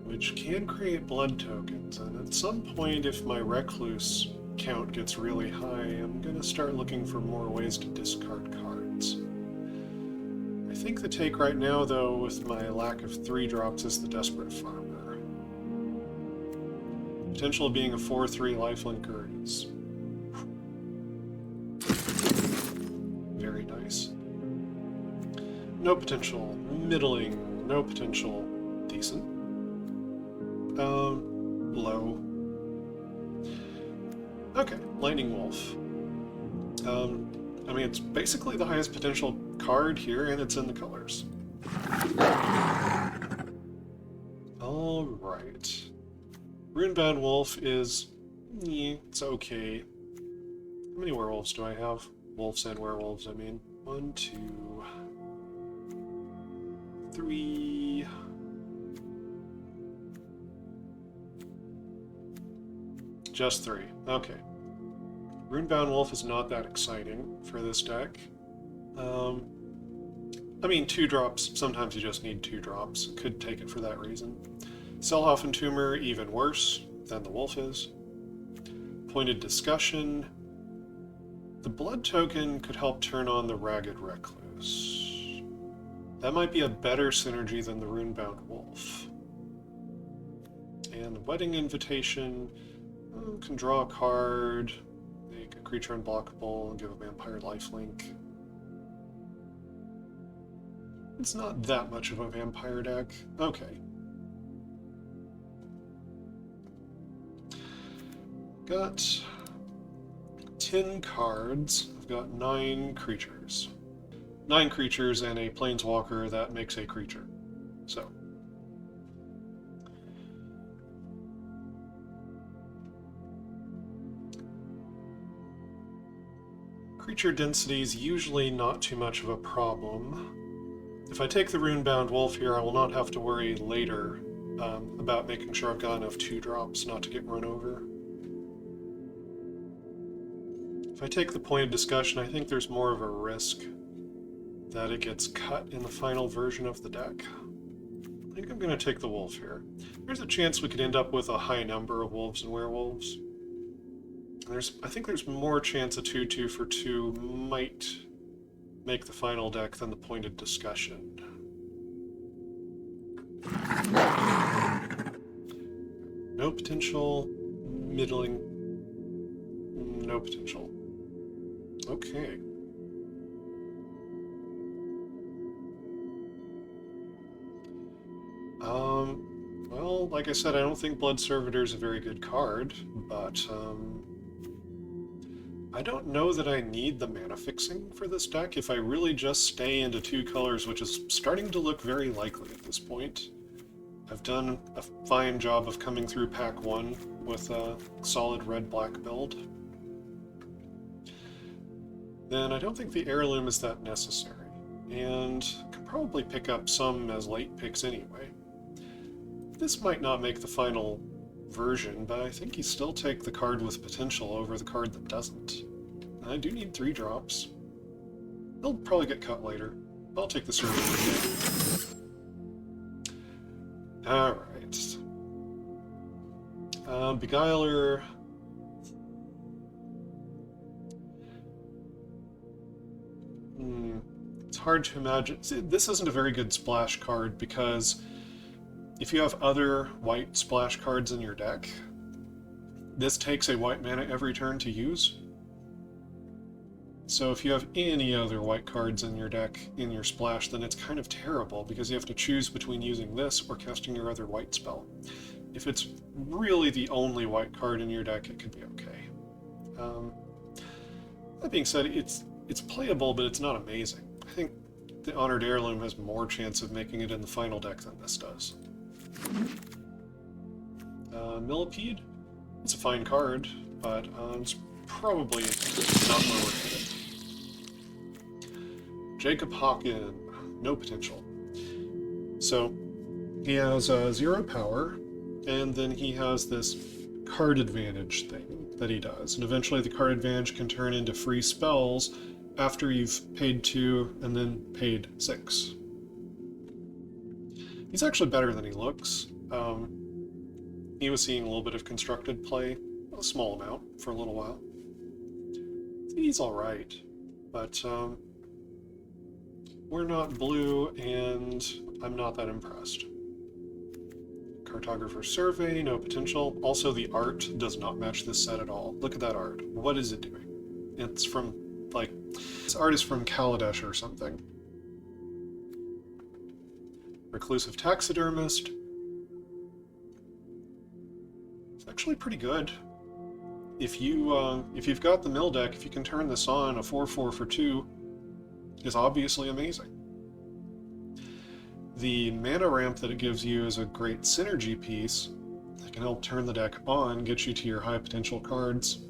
which can create blood tokens, and at some point if my Recluse count gets really high, I'm going to start looking for more ways to discard cards. I think the take right now, though, with my lack of 3-drops is the Desperate Farmer. Potential of being a 4/3 lifelinker is very nice. No potential, middling, no potential, decent. Low. Okay, Lightning Wolf. I mean, it's basically the highest potential card here, and it's in the colors. Alright. Runebound Wolf is... it's okay. How many werewolves do I have? Wolves and werewolves, I mean. 1, 2... 3... Just 3. Okay. Runebound Wolf is not that exciting for this deck. I mean, 2-drops, sometimes you just need 2-drops. Could take it for that reason. Selhoff Entomber, even worse than the Wolf is. Pointed Discussion. The Blood Token could help turn on the Ragged Recluse. That might be a better synergy than the Runebound Wolf. And the Wedding Invitation can draw a card, make a creature unblockable, and give a vampire lifelink. It's not that much of a vampire deck. Okay. Got 10 cards. I've got 9 creatures. 9 creatures and a planeswalker that makes a creature. So. Creature density is usually not too much of a problem. If I take the Runebound Wolf here, I will not have to worry later about making sure I've got enough 2-drops not to get run over. If I take the Pointed Discussion, I think there's more of a risk that it gets cut in the final version of the deck. I think I'm going to take the Wolf here. There's a chance we could end up with a high number of wolves and werewolves. I think there's more chance a 2/2 for 2 might make the final deck than the Pointed Discussion. No potential, middling, no potential. Okay. Well, like I said, I don't think Blood Servitor is a very good card, but, I don't know that I need the mana fixing for this deck if I really just stay into 2 colors, which is starting to look very likely at this point. I've done a fine job of coming through pack 1 with a solid red-black build. Then I don't think the heirloom is that necessary, and can probably pick up some as late picks anyway. This might not make the final version, but I think you still take the card with potential over the card that doesn't. I do need 3 drops. They'll probably get cut later. I'll take the surgery. Alright. Beguiler. It's hard to imagine. See, this isn't a very good splash card because if you have other white splash cards in your deck, this takes a white mana every turn to use. So if you have any other white cards in your deck in your splash, then it's kind of terrible because you have to choose between using this or casting your other white spell. If it's really the only white card in your deck, it could be okay. That being said, it's playable, but it's not amazing. I think the Honored Heirloom has more chance of making it in the final deck than this does. Millipede? It's a fine card, but it's probably not where we're headed. Jacob Hawken, no potential. So, he has 0 power, and then he has this card advantage thing that he does. And eventually the card advantage can turn into free spells after you've paid 2 and then paid 6. He's actually better than he looks. He was seeing a little bit of constructed play, a small amount, for a little while. He's alright, but we're not blue, and I'm not that impressed. Cartographer Survey, no potential. Also, the art does not match this set at all. Look at that art. What is it doing? It's from, like, this art is from Kaladesh or something. Reclusive Taxidermist. It's actually pretty good. If you've got the mill deck, if you can turn this on, a 4/4 for 2 is obviously amazing. The mana ramp that it gives you is a great synergy piece that can help turn the deck on, get you to your high potential cards,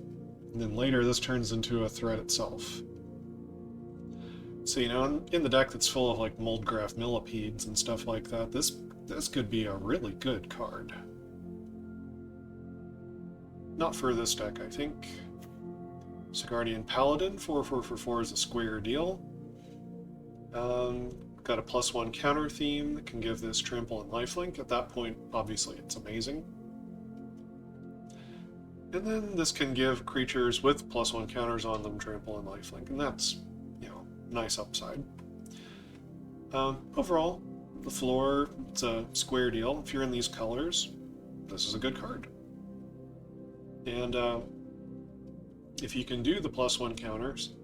and then later this turns into a threat itself. So, you know, in the deck that's full of like Moldgraph Millipedes and stuff like that, this could be a really good card. Not for this deck, I think. Sigardian Paladin, 4/4 for 4 is a square deal. Got a +1 counter theme that can give this trample and lifelink. At that point, obviously, it's amazing. And then this can give creatures with +1 counters on them trample and lifelink, and that's, you know, nice upside. Overall, the floor, it's a square deal. If you're in these colors, this is a good card. And if you can do the +1 counters,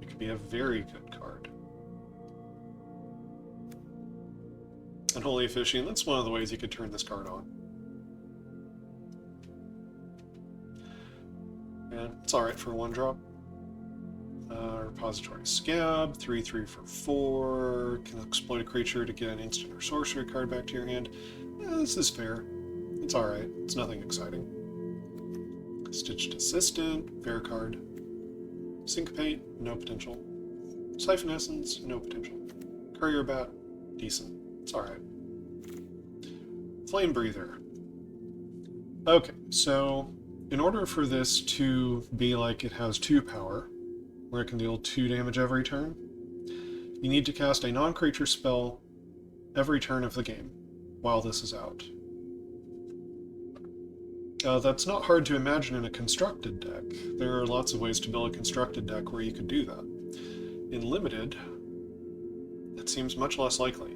it could be a very good card. And Holy Officiant, that's one of the ways you could turn this card on. And it's alright for 1 drop. Repository Scab, 3/3 for 4. Can exploit a creature to get an instant or sorcery card back to your hand. This is fair. It's alright. It's nothing exciting. Stitched Assistant, fair card. Syncopate, no potential. Siphon Essence, no potential. Courier Bat, decent. It's alright. Flame Breather. Okay, so in order for this to be like it has 2 power, where it can deal 2 damage every turn, you need to cast a non-creature spell every turn of the game while this is out. That's not hard to imagine in a constructed deck. There are lots of ways to build a constructed deck where you could do that. In Limited, it seems much less likely.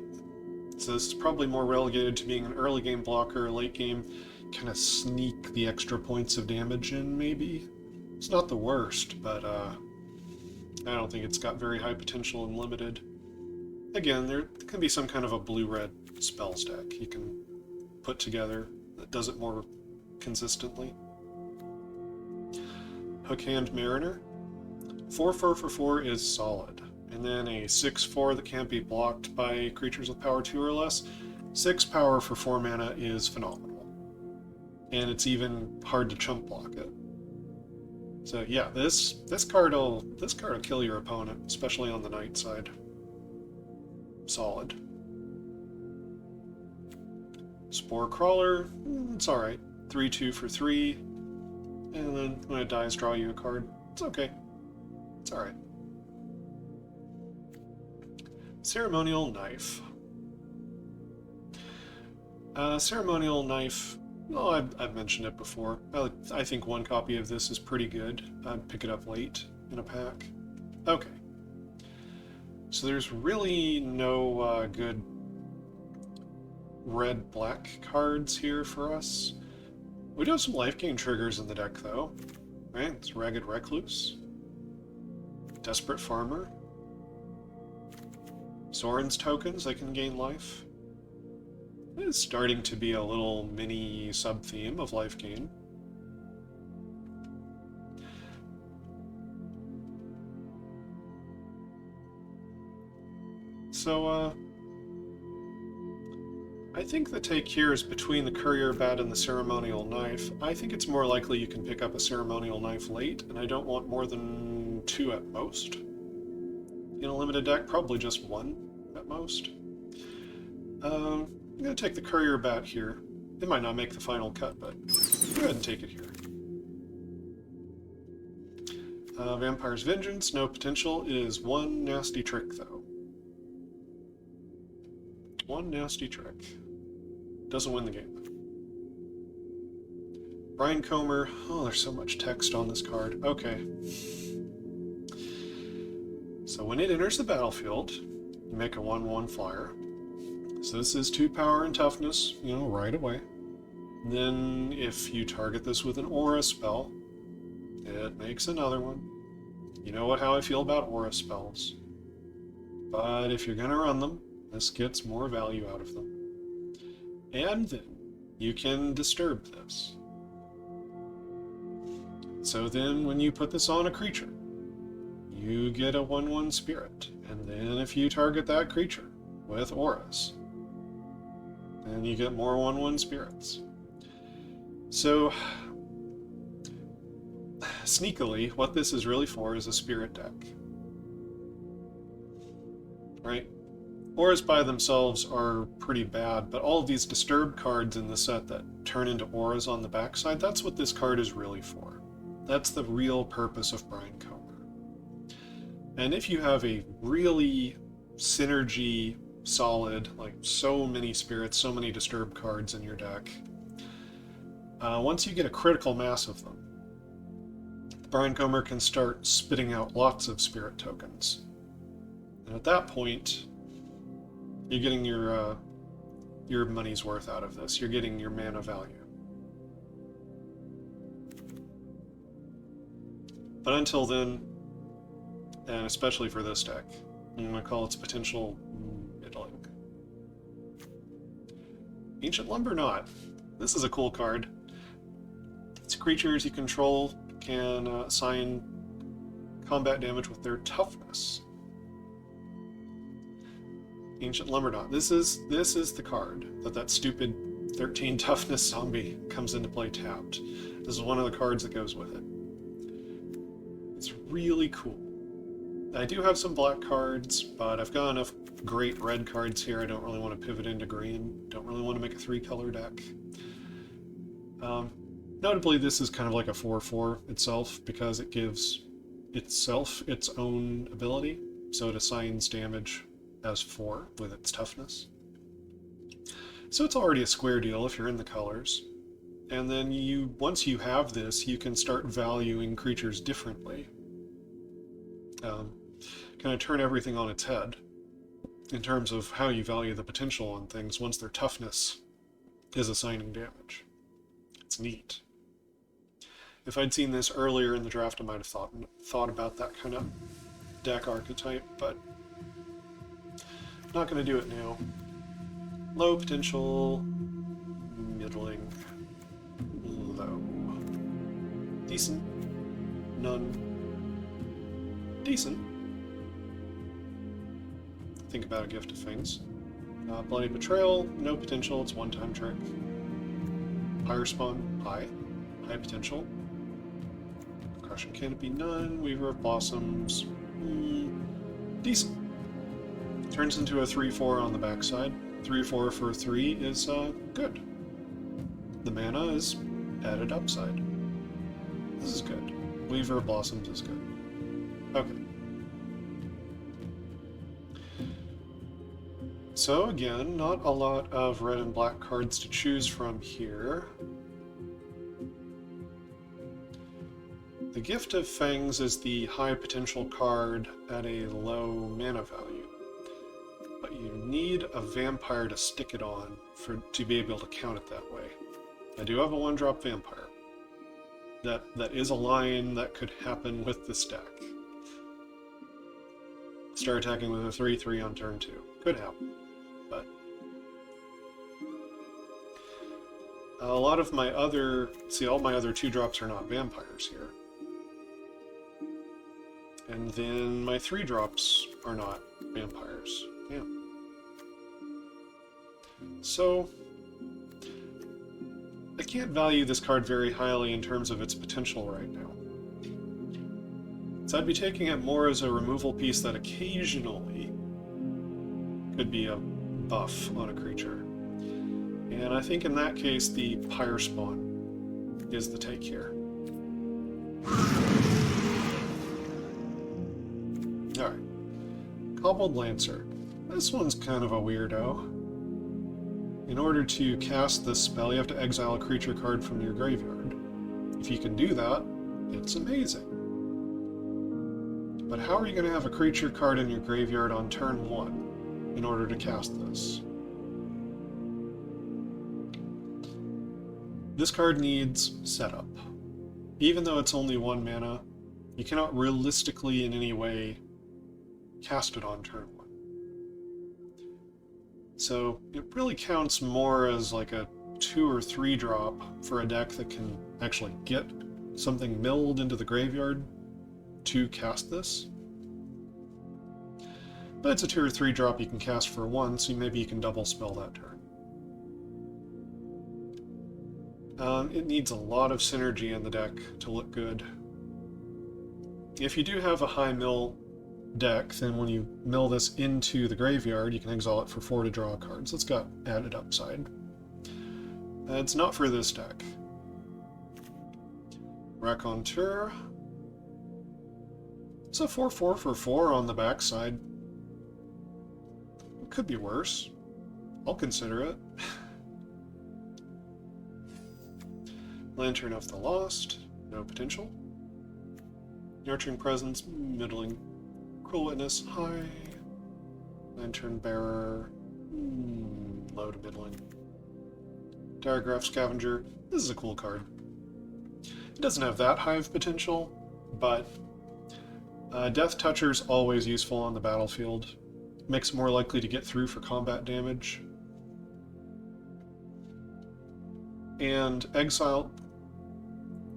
So this is probably more relegated to being an early game blocker, late game, kind of sneak the extra points of damage in, maybe. It's not the worst, but I don't think it's got very high potential in Limited. Again, there can be some kind of a blue-red spell stack you can put together that does it more consistently. Hookhand Mariner. 4/4 for 4 is solid. And then a 6/4 that can't be blocked by creatures with power 2 or less. 6 power for 4 mana is phenomenal. And it's even hard to chump block it. So yeah, this card will kill your opponent, especially on the night side. Solid. Spore Crawler, it's alright. 3/2 for 3. And then when it dies, draw you a card. It's okay. It's alright. Ceremonial Knife. Ceremonial Knife, well, I've mentioned it before. I think one copy of this is pretty good. I'd pick it up late in a pack. Okay. So there's really no good red-black cards here for us. We do have some life gain triggers in the deck, though. Right? It's Ragged Recluse. Desperate Farmer. Sorin's tokens, they can gain life. It's starting to be a little mini sub-theme of life gain. So, I think the take here is between the Courier Bat and the Ceremonial Knife. I think it's more likely you can pick up a Ceremonial Knife late, and I don't want more than 2 at most. In a limited deck, probably just 1 at most. I'm going to take the Courier Bat here. It might not make the final cut, but go ahead and take it here. Vampire's Vengeance, no potential. It is 1 nasty trick, though. 1 nasty trick. Doesn't win the game. Brian Comer. Oh, there's so much text on this card. Okay. So when it enters the battlefield, you make a 1/1 flyer. So this is 2 power and toughness, right away. Then if you target this with an aura spell, it makes another one. You know how I feel about aura spells. But if you're going to run them, this gets more value out of them. And then you can disturb this. So then when you put this on a creature, you get a 1/1 spirit. And then if you target that creature with auras, then you get more 1/1 spirits. So, sneakily, what this is really for is a spirit deck. Right? Auras by themselves are pretty bad, but all of these disturbed cards in the set that turn into auras on the backside, that's what this card is really for. That's the real purpose of Brian Comer. And if you have a really synergy, solid, like so many spirits, so many disturbed cards in your deck, once you get a critical mass of them, Brian Comer can start spitting out lots of spirit tokens. And at that point, you're getting your money's worth out of this. You're getting your mana value. But until then, and especially for this deck, I'm going to call its potential middling. Ancient Lumberknot. This is a cool card. Its creatures you control can assign combat damage with their toughness. Ancient Lumberknot. This is the card that stupid 13 toughness zombie comes into play tapped. This is one of the cards that goes with it. It's really cool. I do have some black cards, but I've got enough great red cards here. I don't really want to pivot into green. Don't really want to make a 3-color deck. Notably, this is kind of like a 4/4 itself because it gives itself its own ability, so it assigns damage as 4 with its toughness. So it's already a square deal if you're in the colors. And then once you have this, you can start valuing creatures differently. Kind of turn everything on its head in terms of how you value the potential on things once their toughness is assigning damage. It's neat. If I'd seen this earlier in the draft, I might have thought about that kind of deck archetype, but not going to do it now. Low potential, middling, low. Decent, none, decent. Think about a Gift of Things. Bloody Betrayal, no potential, it's one-time trick. Pyre Spawn, high potential. Crushing Canopy, none. Weaver of Blossoms, decent. Turns into a 3-4 on the backside. 3-4 for 3 is good. The mana is added upside. This is good. Weaver of Blossoms is good. Okay. So again, not a lot of red and black cards to choose from here. The Gift of Fangs is the high potential card at a low mana value. But you need a vampire to stick it on to be able to count it that way. I do have a 1-drop vampire. That is a line that could happen with this deck. Start attacking with a 3-3 on turn 2. Could happen. But a lot of my other... See, all my other 2-drops are not vampires here. And then my 3-drops are not vampires. Yeah. So, I can't value this card very highly in terms of its potential right now. So I'd be taking it more as a removal piece that occasionally could be a buff on a creature. And I think in that case the Pyre Spawn is the take here. Alright. Cobbled Lancer. This one's kind of a weirdo. In order to cast this spell, you have to exile a creature card from your graveyard. If you can do that, it's amazing. But how are you going to have a creature card in your graveyard on turn 1 in order to cast this? This card needs setup. Even though it's only 1 mana, you cannot realistically in any way cast it on turn 1. So it really counts more as like a 2 or 3 drop for a deck that can actually get something milled into the graveyard to cast this. But it's a 2 or 3 drop you can cast for 1, so maybe you can double spell that turn. It needs a lot of synergy in the deck to look good. If you do have a high mill deck, then when you mill this into the graveyard, you can exile it for 4 to draw cards. It's got added upside. It's not for this deck. Raconteur. It's a 4-4 for 4 on the backside. It could be worse. I'll consider it. Lantern of the Lost. No potential. Nurturing Presence. Middling. Cruel Witness, high. Lantern Bearer, low to middling. Diregraph Scavenger, this is a cool card. It doesn't have that high of potential, but Death Toucher's always useful on the battlefield. Makes it more likely to get through for combat damage. And Exile,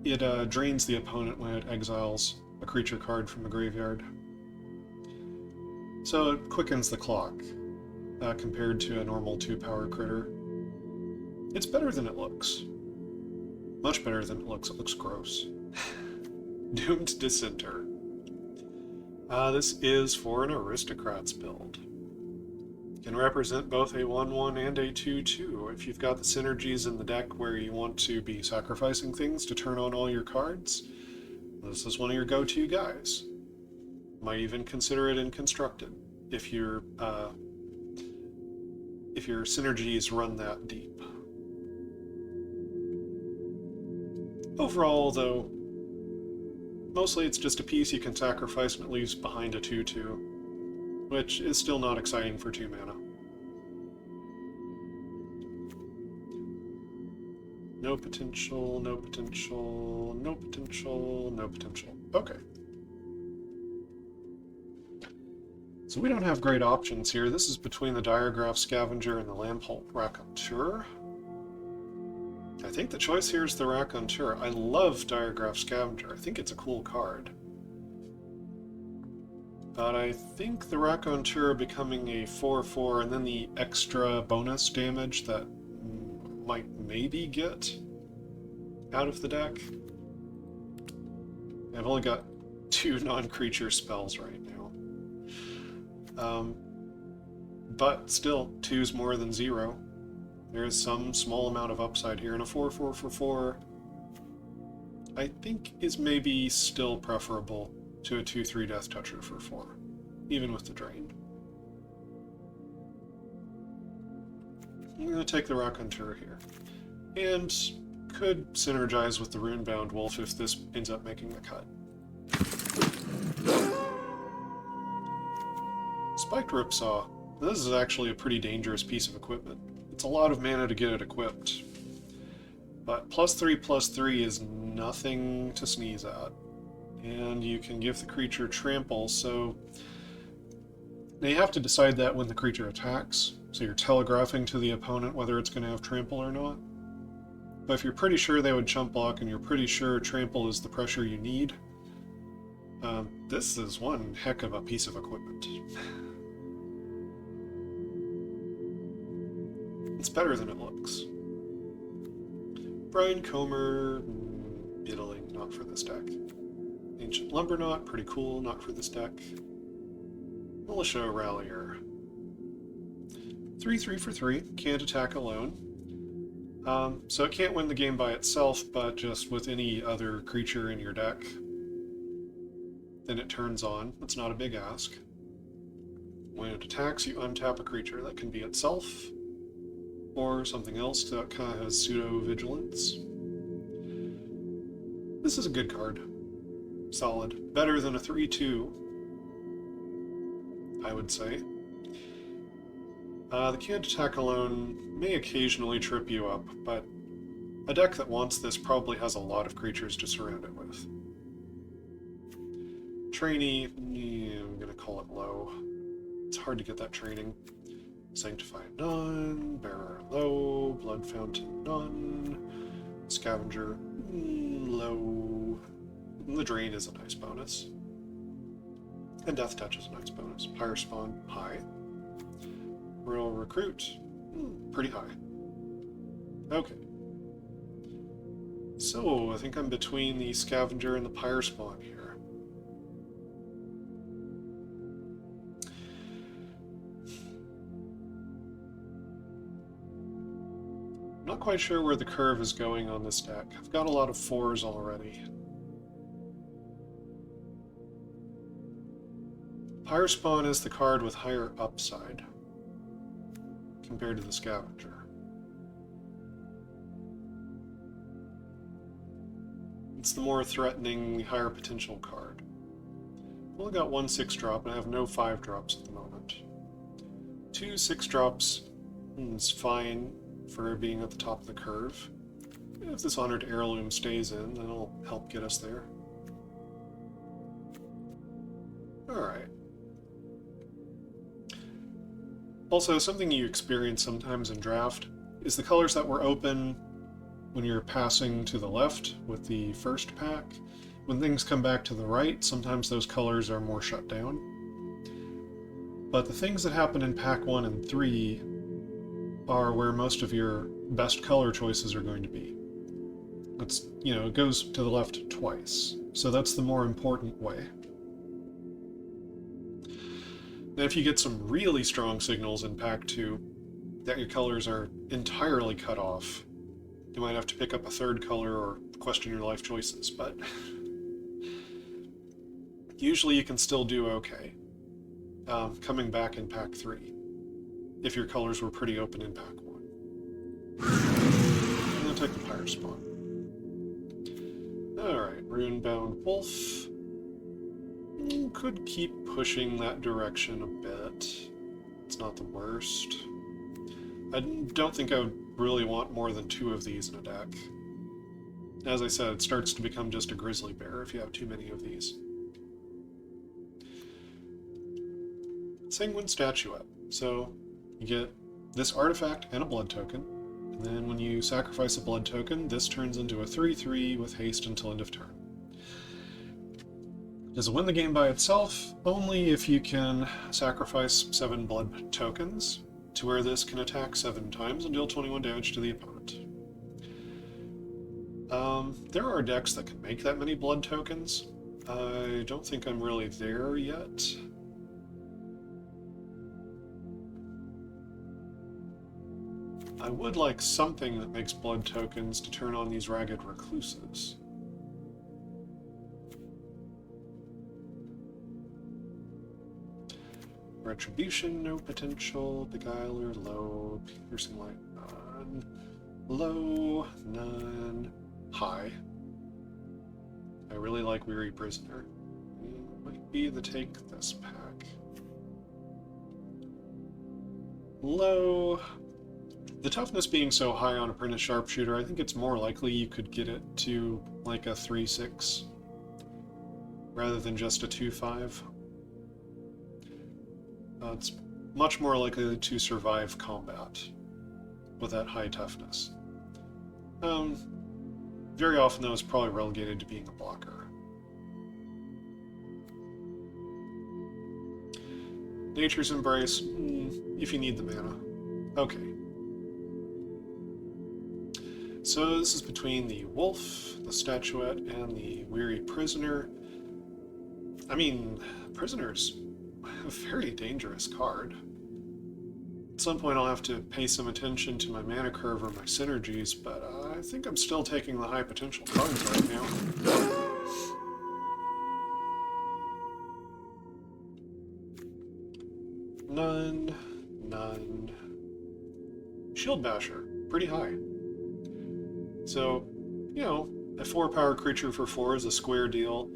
it drains the opponent when it exiles a creature card from the graveyard. So it quickens the clock, compared to a normal 2-power critter. It's better than it looks. Much better than it looks. It looks gross. Doomed Dissenter. This is for an Aristocrats build. Can represent both a 1-1 and a 2-2. If you've got the synergies in the deck where you want to be sacrificing things to turn on all your cards, this is one of your go-to guys. Might even consider it in Constructed if your synergies run that deep. Overall, though, mostly it's just a piece you can sacrifice and it leaves behind a 2-2, which is still not exciting for 2 mana. No potential, no potential, no potential, no potential. Okay. So we don't have great options here. This is between the Diregraph Scavenger and the Lampholt Raconteur. I think the choice here is the Raconteur. I love Diregraph Scavenger. I think it's a cool card. But I think the Raconteur becoming a 4/4 and then the extra bonus damage that might maybe get out of the deck. I've only got 2 non-creature spells right now. But still, 2's more than 0. There is some small amount of upside here, and a 4/4 for 4 I think is maybe still preferable to a 2/3 Death Toucher for 4, even with the drain. I'm going to take the Raconteur here, and could synergize with the Runebound Wolf if this ends up making the cut. Spiked Ripsaw. This is actually a pretty dangerous piece of equipment. It's a lot of mana to get it equipped, but +3/+3 is nothing to sneeze at. And you can give the creature trample, so now you have to decide that when the creature attacks, so you're telegraphing to the opponent whether it's going to have trample or not. But if you're pretty sure they would chump block and you're pretty sure trample is the pressure you need, this is one heck of a piece of equipment. It's better than it looks. Brian Comer, middling, not for this deck. Ancient Lumberknot, pretty cool, not for this deck. Militia Rallier. 3/3 for 3, can't attack alone. So it can't win the game by itself, but just with any other creature in your deck. Then it turns on. That's not a big ask. When it attacks, you untap a creature. That can be itself, or something else that kind of has pseudo-vigilance. This is a good card. Solid. Better than a 3/2, I would say. The can't attack alone may occasionally trip you up, but a deck that wants this probably has a lot of creatures to surround it with. Trainee, yeah, I'm gonna call it low. It's hard to get that training. Sanctified none, Bearer low, Blood Fountain none, Scavenger low. The Drain is a nice bonus. And Death Touch is a nice bonus. Pyre Spawn high. Royal Recruit pretty high. Okay. So I think I'm between the Scavenger and the Pyre Spawn here. Not quite sure where the curve is going on this deck. I've got a lot of 4s already. Pyre Spawn is the card with higher upside compared to the Scavenger. It's the more threatening, higher potential card. I've only got 1 6-drop, and I have no 5-drops at the moment. 2 6-drops is fine for being at the top of the curve. If this Honored Heirloom stays in, then it'll help get us there. Alright. Also, something you experience sometimes in draft is the colors that were open when you're passing to the left with the first pack. When things come back to the right, sometimes those colors are more shut down. But the things that happen in pack 1 and 3 are where most of your best color choices are going to be. It's, you know, it goes to the left twice, so that's the more important way. Now, if you get some really strong signals in pack 2 that your colors are entirely cut off, you might have to pick up a third color or question your life choices, but usually you can still do okay coming back in pack 3 if your colors were pretty open in pack 1. I'm going to take the Pyre Spawn. Alright, Runebound Wolf. Could keep pushing that direction a bit. It's not the worst. I don't think I would really want more than 2 of these in a deck. As I said, it starts to become just a grizzly bear if you have too many of these. Sanguine Statuette. So you get this artifact and a blood token, and then when you sacrifice a blood token, this turns into a 3/3 with haste until end of turn. Does it win the game by itself? Only if you can sacrifice 7 blood tokens to where this can attack 7 times and deal 21 damage to the opponent. There are decks that can make that many blood tokens. I don't think I'm really there yet. I would like something that makes blood tokens to turn on these Ragged Recluses. Retribution, no potential. Beguiler, low. Piercing Light, none. Low, none. High. I really like Weary Prisoner. Might be the take this pack. Low. The toughness being so high on Apprentice Sharpshooter, I think it's more likely you could get it to like a 3-6 rather than just a 2-5. It's much more likely to survive combat with that high toughness. Very often, though, it's probably relegated to being a blocker. Nature's Embrace, if you need the mana. Okay. So this is between the Wolf, the Statuette, and the Weary Prisoner. I mean, Prisoner's a very dangerous card. At some point I'll have to pay some attention to my mana curve or my synergies, but I think I'm still taking the high potential cards right now. None, none. Shield Basher, pretty high. So, you know, a 4-power creature for 4 is a square deal.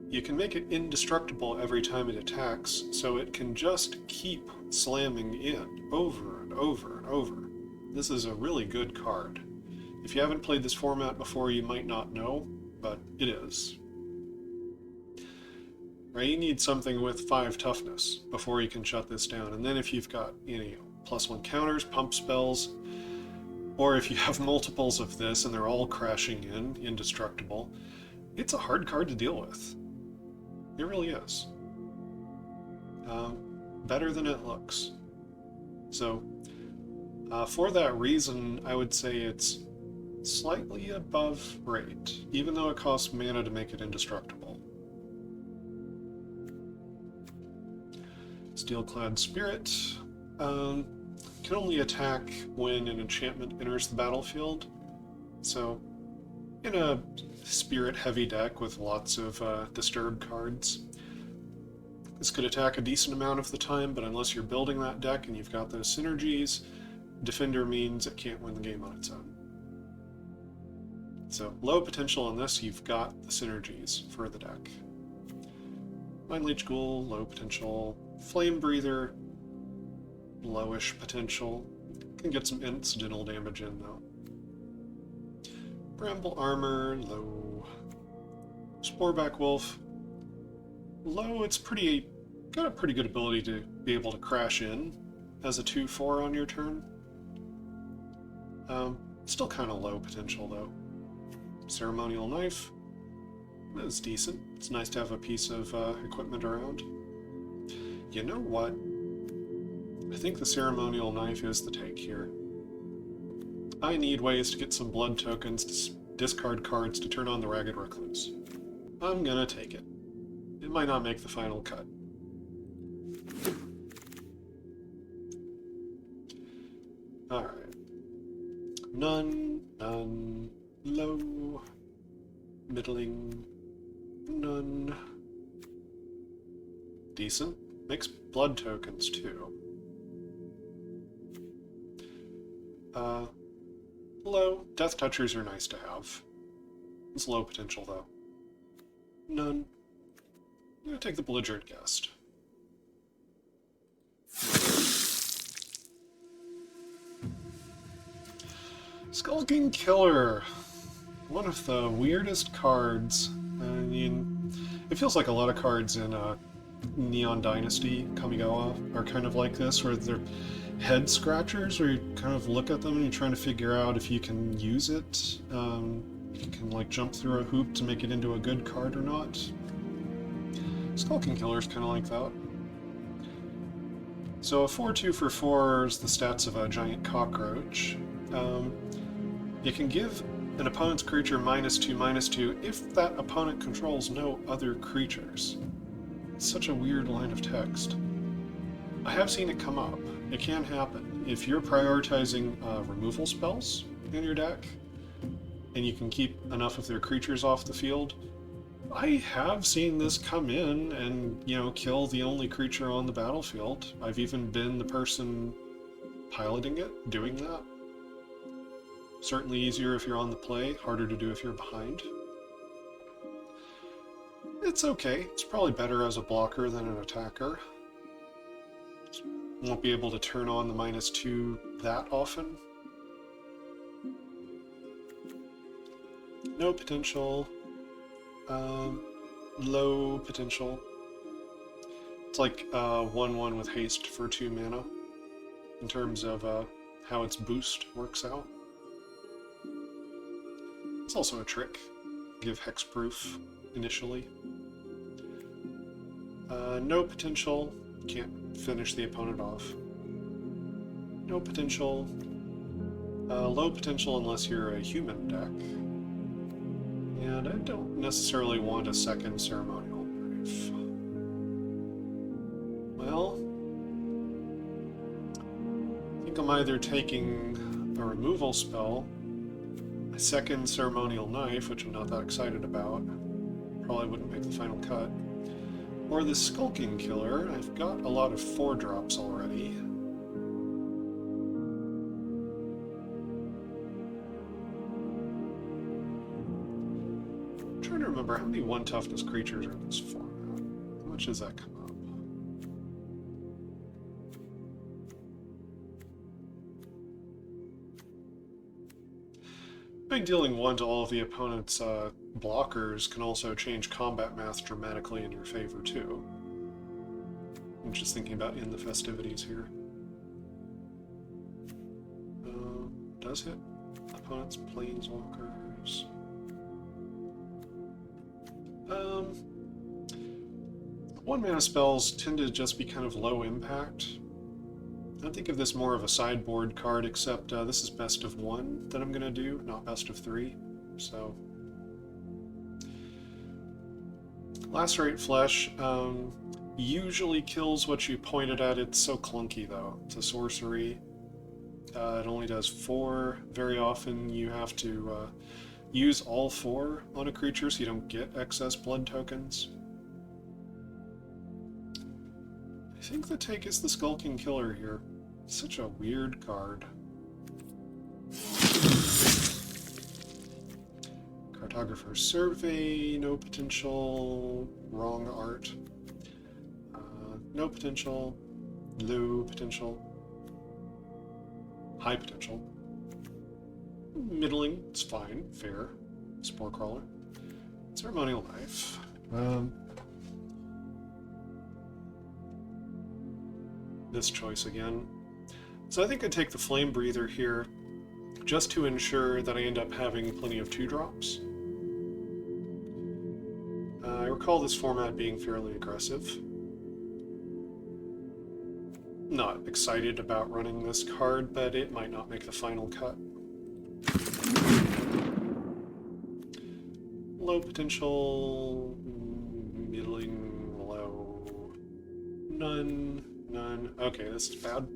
You can make it indestructible every time it attacks, so it can just keep slamming in over and over and over. This is a really good card. If you haven't played this format before, you might not know, but it is. Right, you need something with 5 toughness before you can shut this down, and then if you've got, you know, +1 counters, pump spells, or if you have multiples of this and they're all crashing in, indestructible, it's a hard card to deal with. It really is. Better than it looks. So, for that reason, I would say it's slightly above rate, even though it costs mana to make it indestructible. Steelclad Spirit can only attack when an enchantment enters the battlefield. So, in a spirit-heavy deck with lots of disturbed cards, this could attack a decent amount of the time, but unless you're building that deck and you've got those synergies, Defender means it can't win the game on its own. So, low potential on this, you've got the synergies for the deck. Mind Leech Ghoul, low potential. Flame Breather, lowish potential. Can get some incidental damage in, though. Bramble Armor, low. Sporeback Wolf, low. It's got a pretty good ability to be able to crash in as a 2/4 on your turn. Still kind of low potential, though. Ceremonial Knife, that's decent. It's nice to have a piece of equipment around. You know what? I think the Ceremonial Knife is the take here. I need ways to get some blood tokens to discard cards to turn on the Ragged Recluse. I'm gonna take it. It might not make the final cut. Alright. None, none, low, middling, none. Decent. Makes blood tokens, too. Low. Death Touchers are nice to have. It's low potential, though. None. I'm gonna take the Belligerent Guest. Skulking Killer. One of the weirdest cards. I mean, it feels like a lot of cards in Neon Dynasty Kamigawa are kind of like this, where they're head scratchers, where you kind of look at them and you're trying to figure out if you can use it. You can like jump through a hoop to make it into a good card or not. Skulking Killer's kind of like that. So a 4-2 for 4 is the stats of a giant cockroach. You can give an opponent's creature -2/-2 if that opponent controls no other creatures. It's such a weird line of text. I have seen it come up. It can happen. If you're prioritizing removal spells in your deck, and you can keep enough of their creatures off the field, I have seen this come in and, you know, kill the only creature on the battlefield. I've even been the person piloting it, doing that. Certainly easier if you're on the play, harder to do if you're behind. It's okay. It's probably better as a blocker than an attacker. Won't be able to turn on the -2 that often. No potential. Low potential. It's like 1/1 with haste for 2 mana in terms of how its boost works out. It's also a trick. Give hexproof initially. No potential. Can't finish the opponent off. No potential. Low potential unless you're a human deck. And I don't necessarily want a second ceremonial knife. Well, I think I'm either taking a removal spell, a second ceremonial knife, which I'm not that excited about, probably wouldn't make the final cut, or the Skulking Killer. I've got a lot of 4-drops already. I'm trying to remember how many 1-toughness creatures are in this format. How much does that come up? I think dealing 1 to all of the opponent's blockers can also change combat math dramatically in your favor, too. I'm just thinking about in the festivities here. Does hit opponent's planeswalkers. 1-mana spells tend to just be kind of low impact. I think of this more of a sideboard card, except this is best of 1 that I'm going to do, not best of 3. So, Lacerate Flesh usually kills what you pointed at. It's so clunky, though. It's a sorcery. It only does 4. Very often you have to use all 4 on a creature so you don't get excess blood tokens. I think the take is the Skulking Killer here. Such a weird card. Cartographer's Survey, no potential, wrong art. No potential, low potential, high potential. Middling, it's fine, fair. Spore Crawler. Ceremonial Knife. This choice again. So I think I'd take the Flame Breather here, just to ensure that I end up having plenty of 2-drops. I recall this format being fairly aggressive. Not excited about running this card, but it might not make the final cut. Low potential, middling, low, none. None. Okay, this is bad.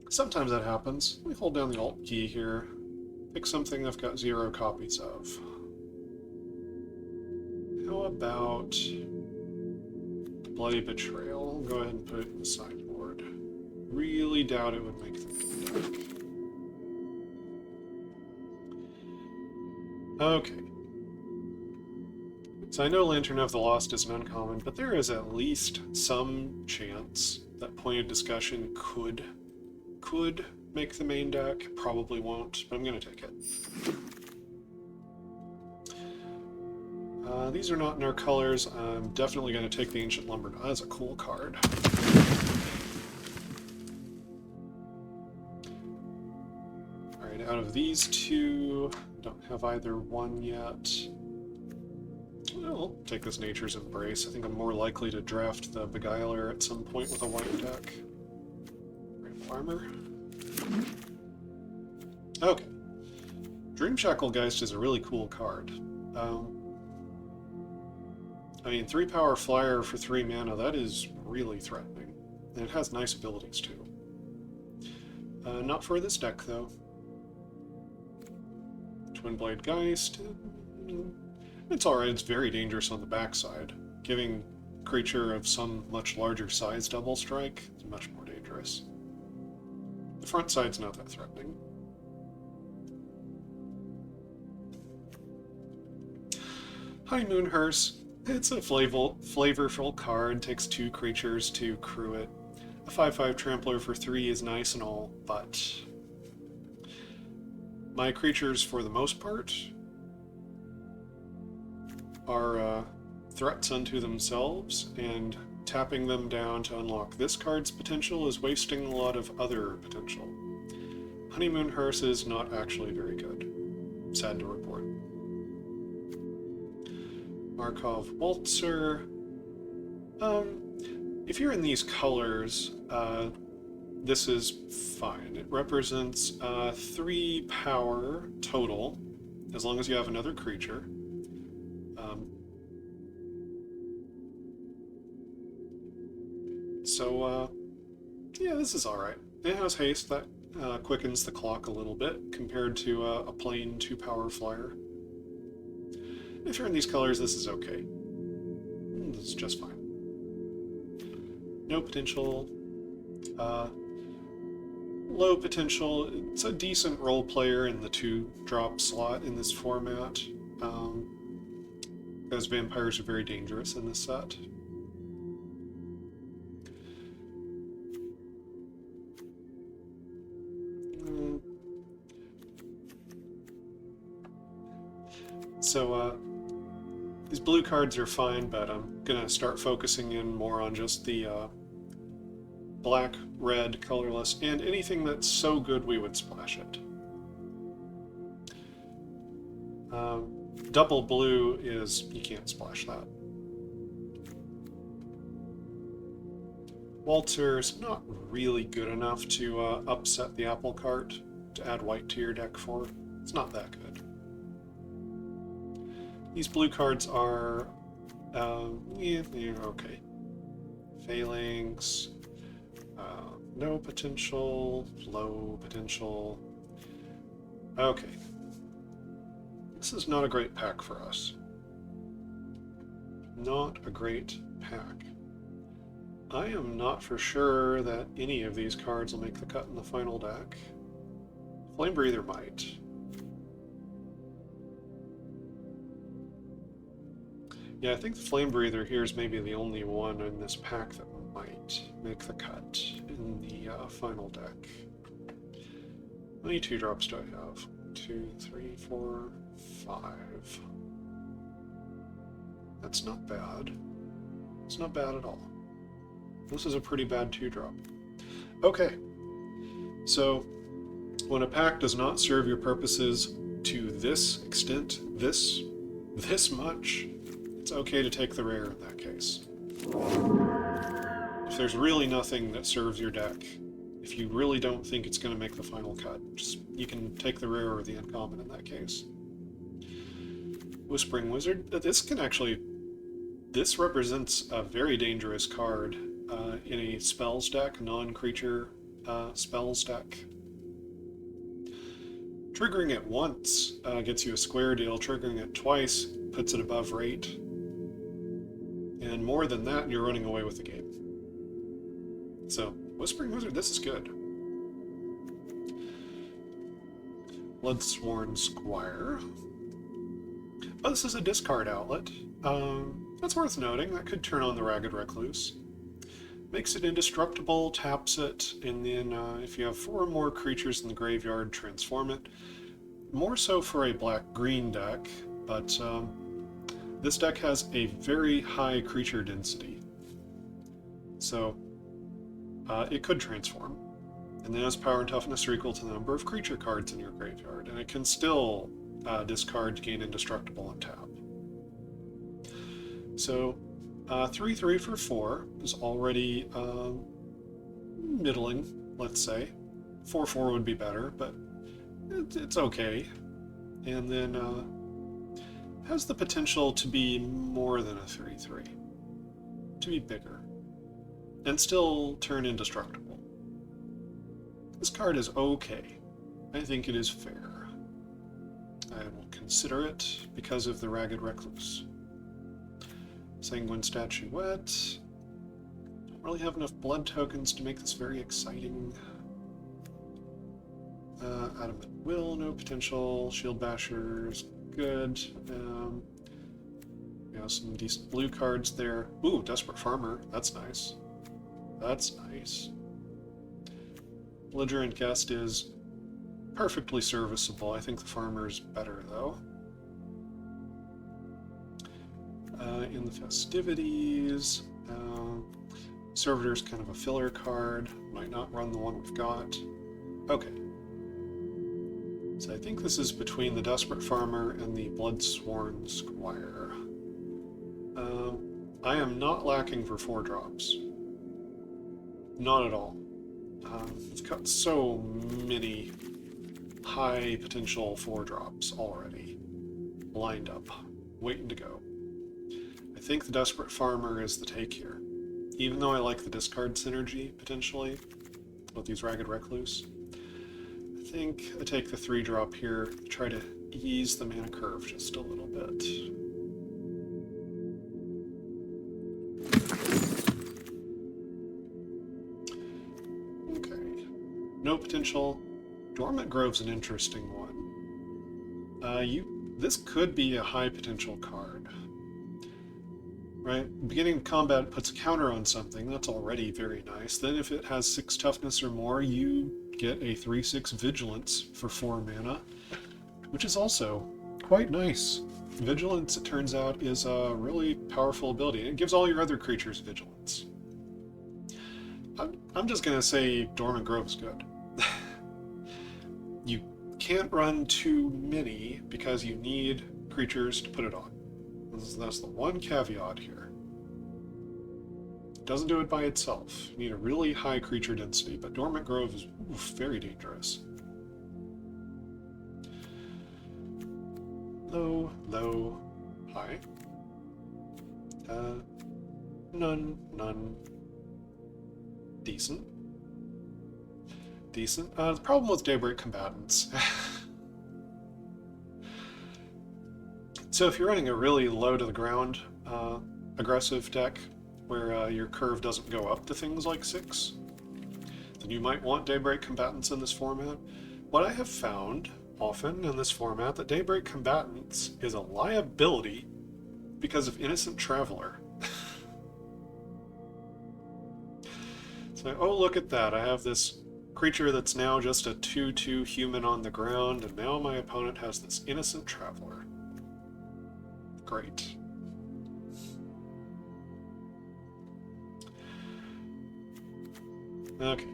Sometimes that happens. We hold down the Alt key here. Pick something I've got 0 copies of. How about Bloody Betrayal? Go ahead and put it in the sideboard. Really doubt it would make the deck. Okay. So I know Lantern of the Lost is an uncommon, but there is at least some chance that Point of Discussion could make the main deck. Probably won't, but I'm going to take it. These are not in our colors. I'm definitely going to take the Ancient Lumber. That's a cool card. Alright, out of these 2, don't have either one yet. I'll take this Nature's Embrace. I think I'm more likely to draft the Beguiler at some point with a white deck. Great Farmer. Okay. Dream Shacklegeist is a really cool card. I mean, 3-power flyer for 3 mana, that is really threatening. And it has nice abilities too. Not for this deck, though. Twinblade Geist. It's alright, it's very dangerous on the backside. Giving creature of some much larger size double strike is much more dangerous. The front side's not that threatening. Honeymoon Hearse. It's a flavorful card, takes 2 creatures to crew it. A 5/5 Trampler for 3 is nice and all, but my creatures, for the most part, are threats unto themselves, and tapping them down to unlock this card's potential is wasting a lot of other potential. Honeymoon Hearse is not actually very good. Sad to report. Markov Waltzer. If you're in these colors, this is fine. It represents 3 power total, as long as you have another creature. Yeah, this is alright. It has haste, that quickens the clock a little bit, compared to a plain 2-power flyer. If you're in these colors, this is okay. This is just fine. No potential. Low potential. It's a decent role player in the 2-drop slot in this format. Because vampires are very dangerous in this set. These blue cards are fine, but I'm gonna start focusing in more on just the black, red, colorless, and anything that's so good we would splash it. Double blue is, you can't splash that. Waltzer's not really good enough to upset the apple cart to add white to your deck for. It's not that good. These blue cards are, yeah, they're okay. Phalanx, no potential, low potential. Okay. This is not a great pack for us. Not a great pack. I am not for sure that any of these cards will make the cut in the final deck. Flame Breather might. Yeah, I think the Flame Breather here is maybe the only one in this pack that might make the cut in the final deck. How many 2-drops do I have? 2, 3, 4, 5. That's not bad. It's not bad at all. This is a pretty bad 2-drop. Okay, so when a pack does not serve your purposes to this extent, this much, it's okay to take the rare in that case. If there's really nothing that serves your deck, if you really don't think it's going to make the final cut, you can take the rare or the uncommon in that case. Whispering Wizard, this represents a very dangerous card in a spells deck, non-creature spells deck. Triggering it once gets you a square deal, triggering it twice puts it above rate. And more than that, you're running away with the game. So, Whispering Wizard, this is good. Bloodsworn Squire. Oh, this is a discard outlet. That's worth noting. That could turn on the Ragged Recluse. Makes it indestructible, taps it, and then if you have 4 or more creatures in the graveyard, transform it. More so for a black-green deck, but this deck has a very high creature density. So it could transform. And then its power and toughness are equal to the number of creature cards in your graveyard, and it can still discard to gain indestructible and tap. So 3/3 for 4 is already middling, let's say. 4/4 would be better, but it's okay. And then has the potential to be more than a 3/3, to be bigger, and still turn indestructible. This card is okay. I think it is fair. I will consider it because of the Ragged Recluse. Sanguine Statuette. Don't really have enough blood tokens to make this very exciting. Adamant Will, no potential. Shield Bashers, good. Some decent blue cards there. Ooh, Desperate Farmer, that's nice. That's nice. Belligerent Guest is perfectly serviceable. I think the Farmer's better, though. In the festivities, Servitor's kind of a filler card. Might not run the one we've got. Okay. So I think this is between the Desperate Farmer and the Bloodsworn Squire. I am not lacking for 4-drops. Not at all. It's got so many high potential 4-drops already lined up, waiting to go. I think the Desperate Farmer is the take here. Even though I like the discard synergy, potentially, with these Ragged Recluse, I think I take the 3-drop here, try to ease the mana curve just a little bit. Okay. No potential. Dormant Grove's an interesting one. This could be a high potential card. Right? Beginning of combat puts a counter on something, that's already very nice. Then if it has 6 toughness or more, you get a 3/6 vigilance for 4 mana, which is also quite nice. Vigilance, it turns out, is a really powerful ability, and it gives all your other creatures vigilance. I'm just going to say Dormant Grove is good. You can't run too many because you need creatures to put it on. That's the one caveat here. It doesn't do it by itself. You need a really high creature density, but Dormant Grove is very dangerous. Low, low, high. None, none. Decent. Decent. The problem with Daybreak Combatants. So if you're running a really low to the ground aggressive deck, where your curve doesn't go up to things like 6, then you might want Daybreak Combatants in this format. What I have found often in this format, that Daybreak Combatants is a liability because of Innocent Traveler. So, oh, look at that. I have this creature that's now just a 2/2 human on the ground, and now my opponent has this Innocent Traveler. Great. Okay.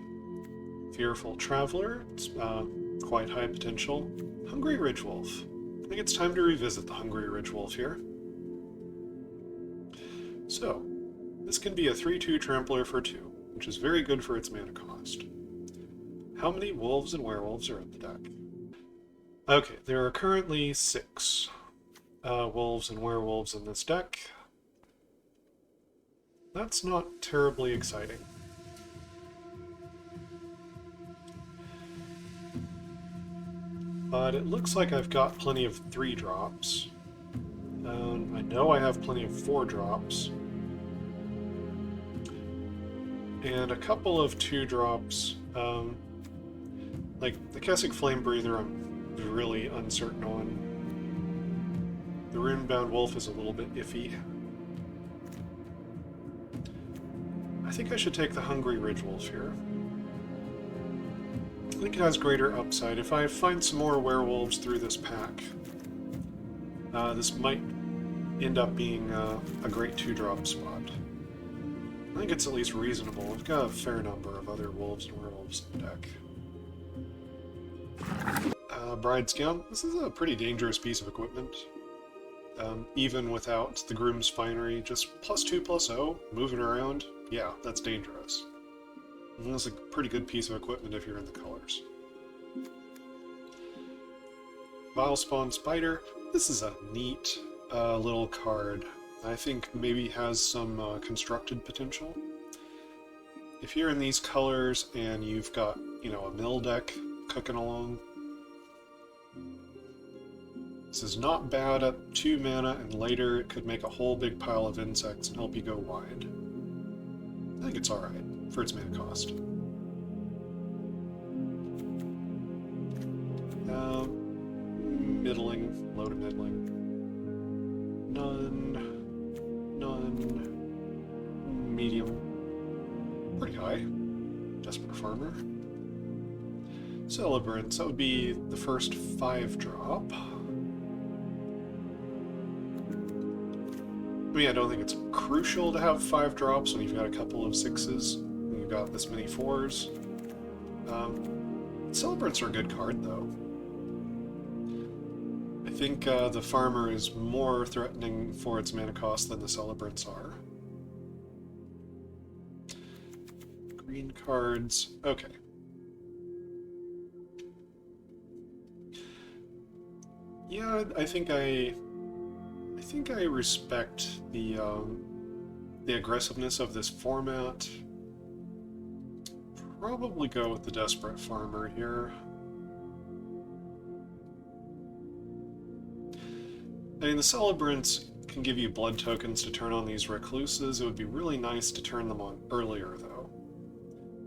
Fearful Traveler. It's quite high potential. Hungry Ridgewolf. I think it's time to revisit the Hungry Ridgewolf here. So, this can be a 3/2 Trampler for 2, which is very good for its mana cost. How many wolves and werewolves are in the deck? Okay, there are currently 6 wolves and werewolves in this deck. That's not terribly exciting. But it looks like I've got plenty of 3-drops. I know I have plenty of 4-drops. And a couple of 2-drops. Like the Kessig Flame Breather I'm really uncertain on. The Runebound Wolf is a little bit iffy. I think I should take the Hungry Ridgewolf here. I think it has greater upside. If I find some more werewolves through this pack, this might end up being a great 2-drop spot. I think it's at least reasonable. We've got a fair number of other wolves and werewolves in the deck. Bride's Gown. This is a pretty dangerous piece of equipment. even without the Groom's Finery, just +2/+0, moving around, yeah, that's dangerous. And that's a pretty good piece of equipment if you're in the colors. Vile Spawn Spider, this is a neat little card. I think maybe has some constructed potential. If you're in these colors and you've got, you know, a mill deck cooking along, this is not bad at 2 mana, and later it could make a whole big pile of insects and help you go wide. I think it's alright for its mana cost. Middling, low to middling. None, medium, pretty high. Desperate Farmer. Celebrants, that would be the first 5-drop. I mean, I don't think it's crucial to have 5 drops when you've got a couple of 6s, and you've got this many 4s. Celebrants are a good card, though. I think the Farmer is more threatening for its mana cost than the Celebrants are. Green cards, okay. Yeah, I think I respect the aggressiveness of this format. Probably go with the Desperate Farmer here. I mean, the Celebrants can give you blood tokens to turn on these Recluses. It would be really nice to turn them on earlier, though.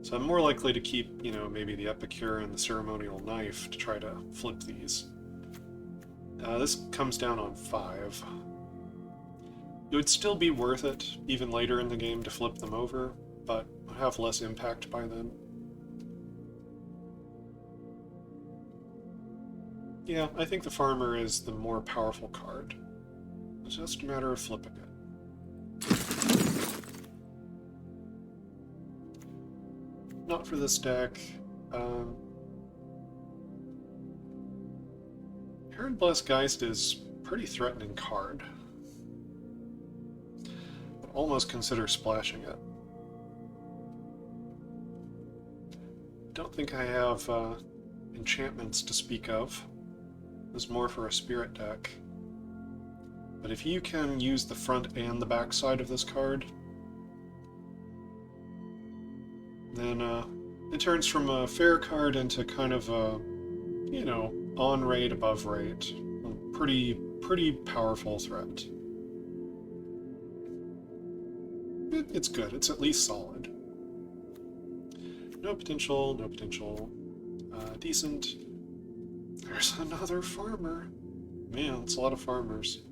So I'm more likely to keep, you know, maybe the Epicure and the Ceremonial Knife to try to flip these. This comes down on 5. It would still be worth it, even later in the game, to flip them over, but would have less impact by then. Yeah, I think the Farmer is the more powerful card. It's just a matter of flipping it. Not for this deck. Herod Blessed Geist is a pretty threatening card. I'd almost consider splashing it. Don't think I have enchantments to speak of. It's more for a spirit deck. But if you can use the front and the back side of this card, then it turns from a fair card into kind of a, you know, on rate, above rate. A pretty powerful threat. It's good. It's at least solid. No potential, no potential. Decent. There's another Farmer. Man, it's a lot of farmers.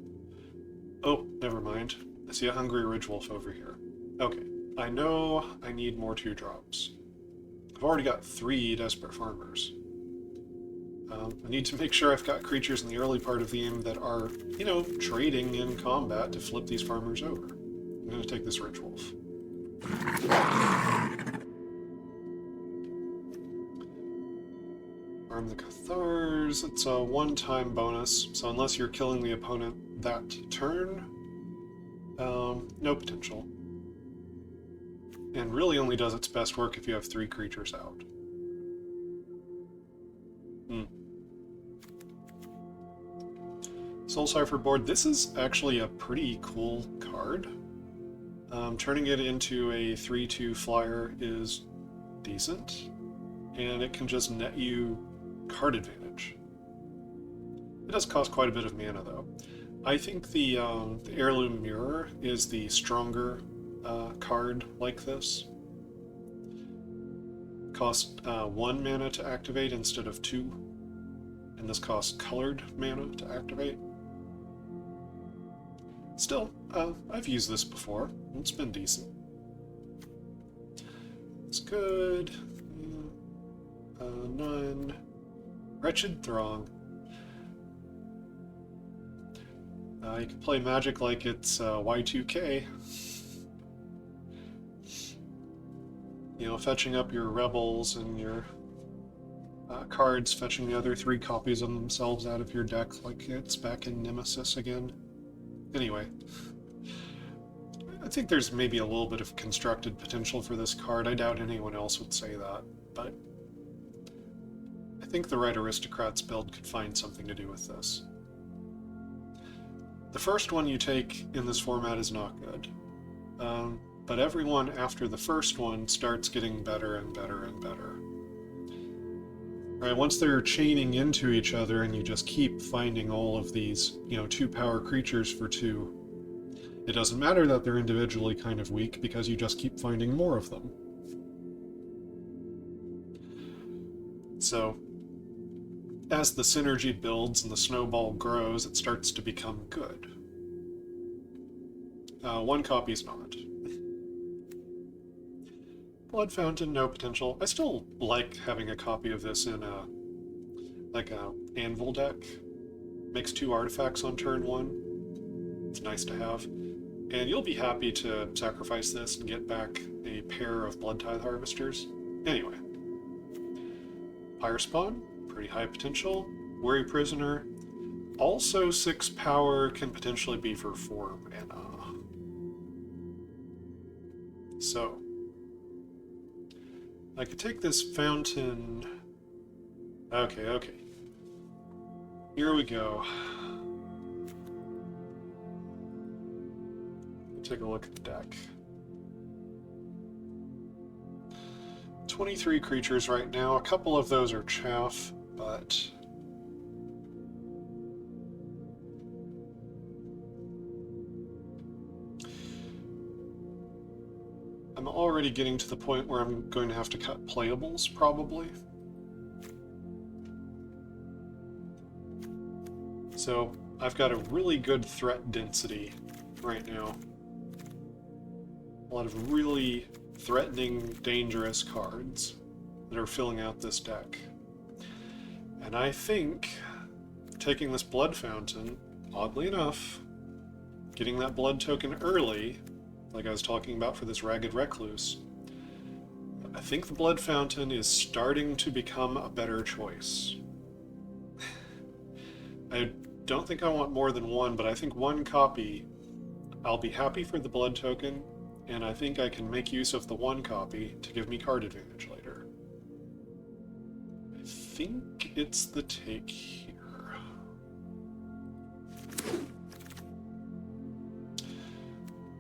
Oh, never mind. I see a Hungry Ridgewolf over here. Okay, I know I need more 2-drops. I've already got 3 Desperate Farmers. I need to make sure I've got creatures in the early part of the game that are, you know, trading in combat to flip these farmers over. I'm going to take this Ridgewolf. Arm the Cathars. It's a one-time bonus, so unless you're killing the opponent that turn, no potential. And really only does its best work if you have 3 creatures out. Soul Cipher board. This is actually a pretty cool card. Turning it into a 3/2 flyer is decent, and it can just net you card advantage. It does cost quite a bit of mana, though. I think the Heirloom Mirror is the stronger card like this. Costs 1 mana to activate instead of 2, and this costs colored mana to activate. Still, I've used this before. It's been decent. It's good. None. Wretched Throng. You can play Magic like it's Y2K. You know, fetching up your Rebels and your cards, fetching the other 3 copies of themselves out of your deck like it's back in Nemesis again. Anyway, I think there's maybe a little bit of constructed potential for this card. I doubt anyone else would say that, but I think the right Aristocrats build could find something to do with this. The first one you take in this format is not good, but everyone after the first one starts getting better and better and better. Right, once they're chaining into each other and you just keep finding all of these, 2-power creatures for 2, it doesn't matter that they're individually kind of weak because you just keep finding more of them. So, as the synergy builds and the snowball grows, it starts to become good. 1 copy's not. Blood Fountain, no potential. I still like having a copy of this in a Anvil deck. Makes 2 artifacts on turn 1. It's nice to have. And you'll be happy to sacrifice this and get back a pair of Blood Tithe Harvesters. Anyway. Pyre Spawn, pretty high potential. Worry Prisoner, also 6 power, can potentially be for 4 mana. So, I could take this fountain... Okay. Here we go. Take a look at the deck. 23 creatures right now. A couple of those are chaff, but... I'm already getting to the point where I'm going to have to cut playables, probably. So, I've got a really good threat density right now. A lot of really threatening, dangerous cards that are filling out this deck. And I think taking this Blood Fountain, oddly enough, getting that blood token early, like I was talking about for this Ragged Recluse, I think the Blood Fountain is starting to become a better choice. I don't think I want more than 1, but I think 1 copy, I'll be happy for the blood token, and I think I can make use of the 1 copy to give me card advantage later. I think it's the take here.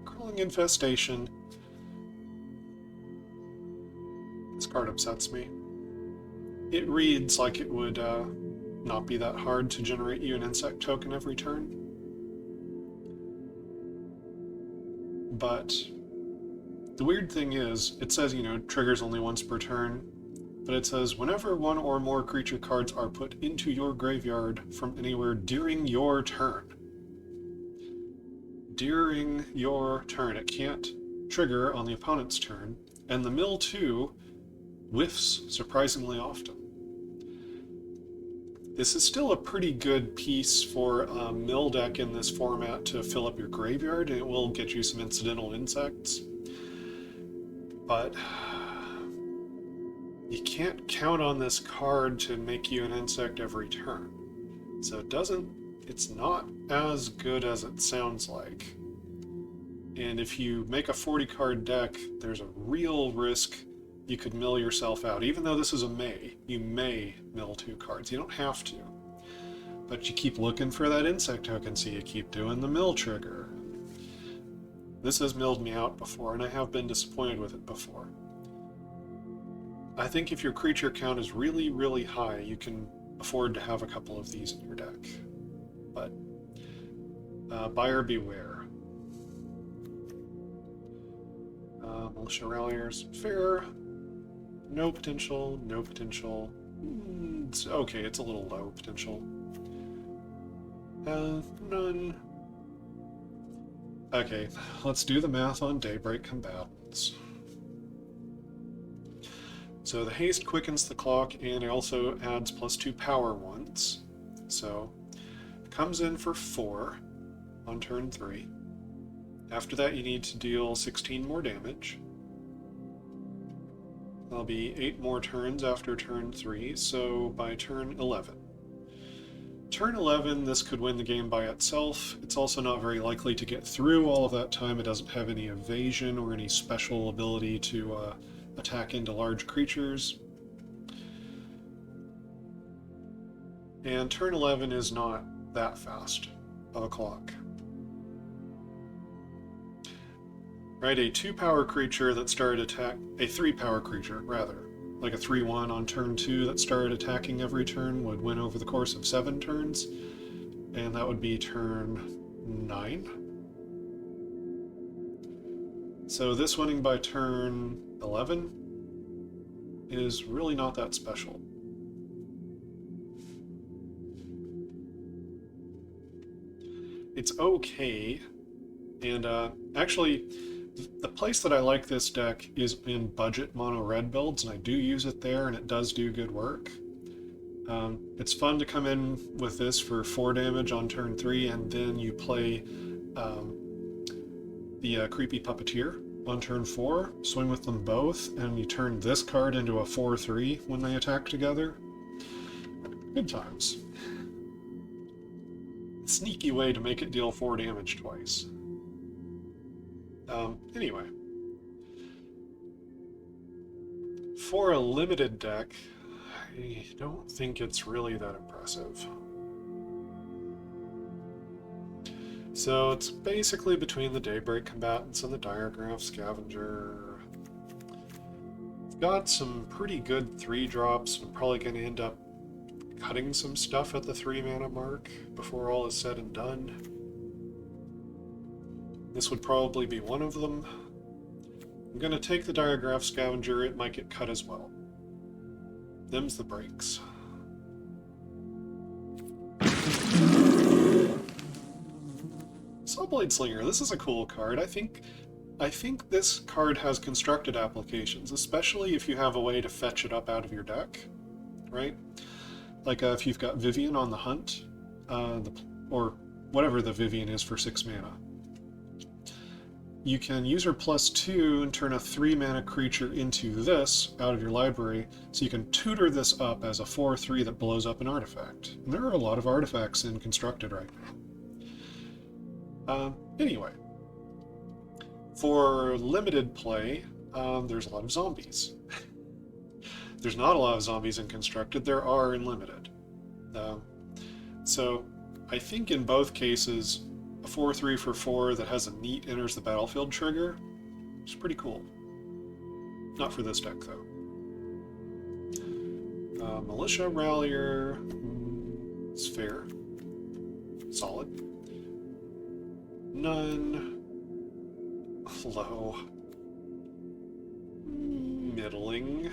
Crawling Infestation. This card upsets me. It reads like it would not be that hard to generate you an insect token every turn. But the weird thing is, it says, triggers only once per turn, but it says, whenever 1 or more creature cards are put into your graveyard from anywhere during your turn. During your turn. It can't trigger on the opponent's turn, and the mill 2 whiffs surprisingly often. This is still a pretty good piece for a mill deck in this format to fill up your graveyard, and it will get you some incidental insects. But you can't count on this card to make you an insect every turn. So it's not as good as it sounds like. And if you make a 40-card deck, there's a real risk you could mill yourself out. Even though this is a May, you may mill 2 cards. You don't have to. But you keep looking for that insect token, so you keep doing the mill trigger. This has milled me out before, and I have been disappointed with it before. I think if your creature count is really, really high, you can afford to have a couple of these in your deck. But buyer beware. Militia Ralliers, fair. No potential, no potential. It's okay, it's a little low potential. None. Okay, let's do the math on Daybreak Combatants. So the haste quickens the clock, and it also adds +2 power once. So it comes in for 4 on turn 3. After that, you need to deal 16 more damage. There'll be 8 more turns after turn 3, so by turn 11. Turn 11, this could win the game by itself. It's also not very likely to get through all of that time. It doesn't have any evasion or any special ability to attack into large creatures. And turn 11 is not that fast of a clock. Right, a 2-power creature that started attack, a 3-power creature, rather. Like a 3/1 on turn 2 that started attacking every turn would win over the course of 7 turns, and that would be turn 9. So this winning by turn 11 is really not that special. It's okay, and actually, the place that I like this deck is in budget mono red builds, and I do use it there, and it does do good work. It's fun to come in with this for 4 damage on turn 3, and then you play the Creepy Puppeteer on turn 4, swing with them both, and you turn this card into a 4/3 when they attack together. Good times. Sneaky way to make it deal 4 damage twice. Anyway. For a limited deck, I don't think it's really that impressive. So it's basically between the Daybreak Combatants and the Diregraph Scavenger. I've got some pretty good 3-drops. I'm probably going to end up cutting some stuff at the 3-mana mark before all is said and done. This would probably be one of them. I'm going to take the Diregraph Scavenger, it might get cut as well. Them's the breaks. Sawblade Slinger, this is a cool card. I think this card has constructed applications, especially if you have a way to fetch it up out of your deck, right? Like if you've got Vivian on the hunt, or whatever the Vivian is for 6 mana. You can use her +2 and turn a 3-mana creature into this out of your library, so you can tutor this up as a 4/3 that blows up an artifact. And there are a lot of artifacts in Constructed right now. Anyway, for limited play, there's a lot of zombies. There's not a lot of zombies in Constructed, there are in Limited. So I think in both cases, a 4/3 for 4 that has a neat enters the battlefield trigger is pretty cool. Not for this deck, though. Militia Rallier is fair. Solid. None. Low. Middling.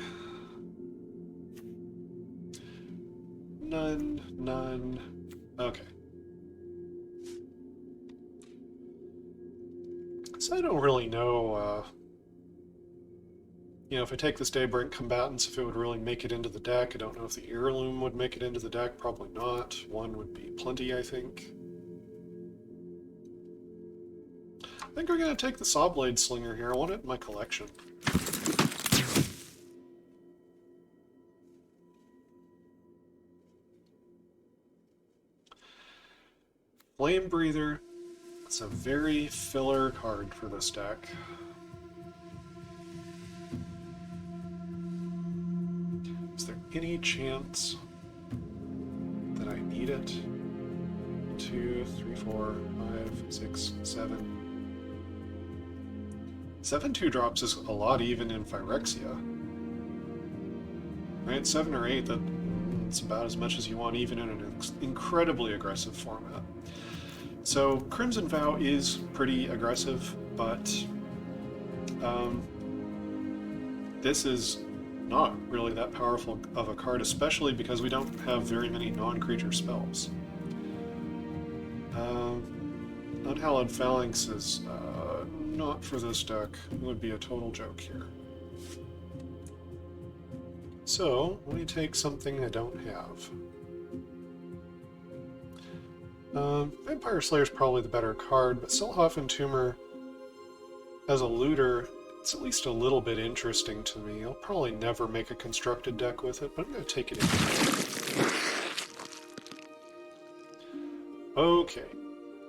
None. Okay. So I don't really know, if I take this Daybreak Combatants, if it would really make it into the deck. I don't know if the Heirloom would make it into the deck. Probably not. 1 would be plenty, I think. I think we're going to take the Sawblade Slinger here. I want it in my collection. Flame Breather. It's a very filler card for this deck. Is there any chance that I need it? 2, 3, 4, 5, 6, 7. 7 2-drops is a lot even in Phyrexia. Right? 7 or 8, that's about as much as you want even in an incredibly aggressive format. So Crimson Vow is pretty aggressive, but this is not really that powerful of a card, especially because we don't have very many non-creature spells. Unhallowed Phalanx is not for this deck. It would be a total joke here. So, let me take something I don't have. Vampire Slayer is probably the better card, but Silhoff Entomber as a looter, it's at least a little bit interesting to me. I'll probably never make a constructed deck with it, but I'm going to take it in. Okay,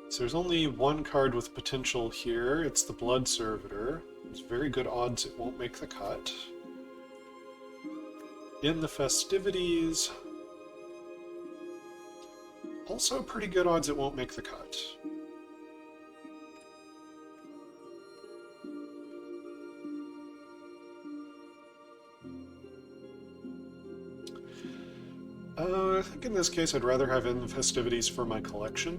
so there's only one card with potential here. It's the Blood Servitor. There's very good odds it won't make the cut. In the Festivities, also pretty good odds it won't make the cut. I think in this case I'd rather have In the Festivities for my collection.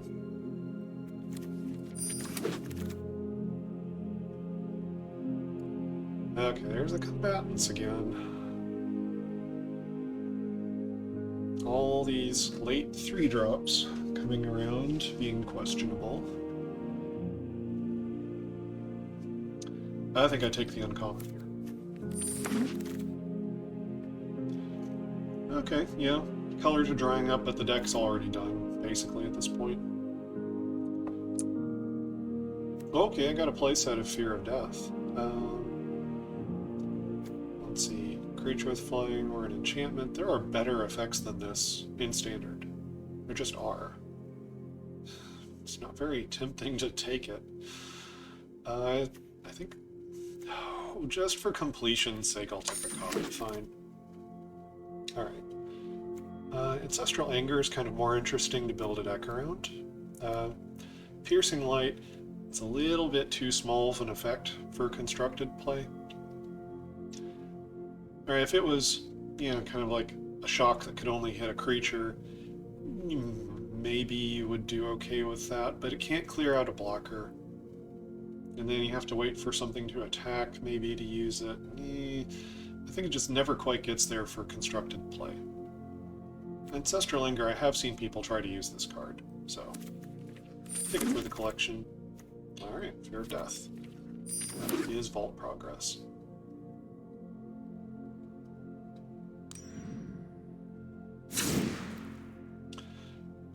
Okay, there's the combatants again. All these late 3-drops coming around being questionable. I think I take the uncommon here. Okay, yeah. Colors are drying up, but the deck's already done, basically, at this point. Okay, I got a playset of Fear of Death. Let's see. Creature with flying or an enchantment. There are better effects than this in Standard. There just are. It's not very tempting to take it. I think... Oh, just for completion's sake, I'll take the copy. Fine. Alright. Ancestral Anger is kind of more interesting to build a deck around. Piercing Light is a little bit too small of an effect for constructed play. Alright, if it was, you know, kind of like a shock that could only hit a creature, maybe you would do okay with that, but it can't clear out a blocker. And then you have to wait for something to attack, maybe, to use it. I think it just never quite gets there for constructed play. Ancestral Anger, I have seen people try to use this card, so take it for the collection. Alright, Fear of Death. That is Vault Progress.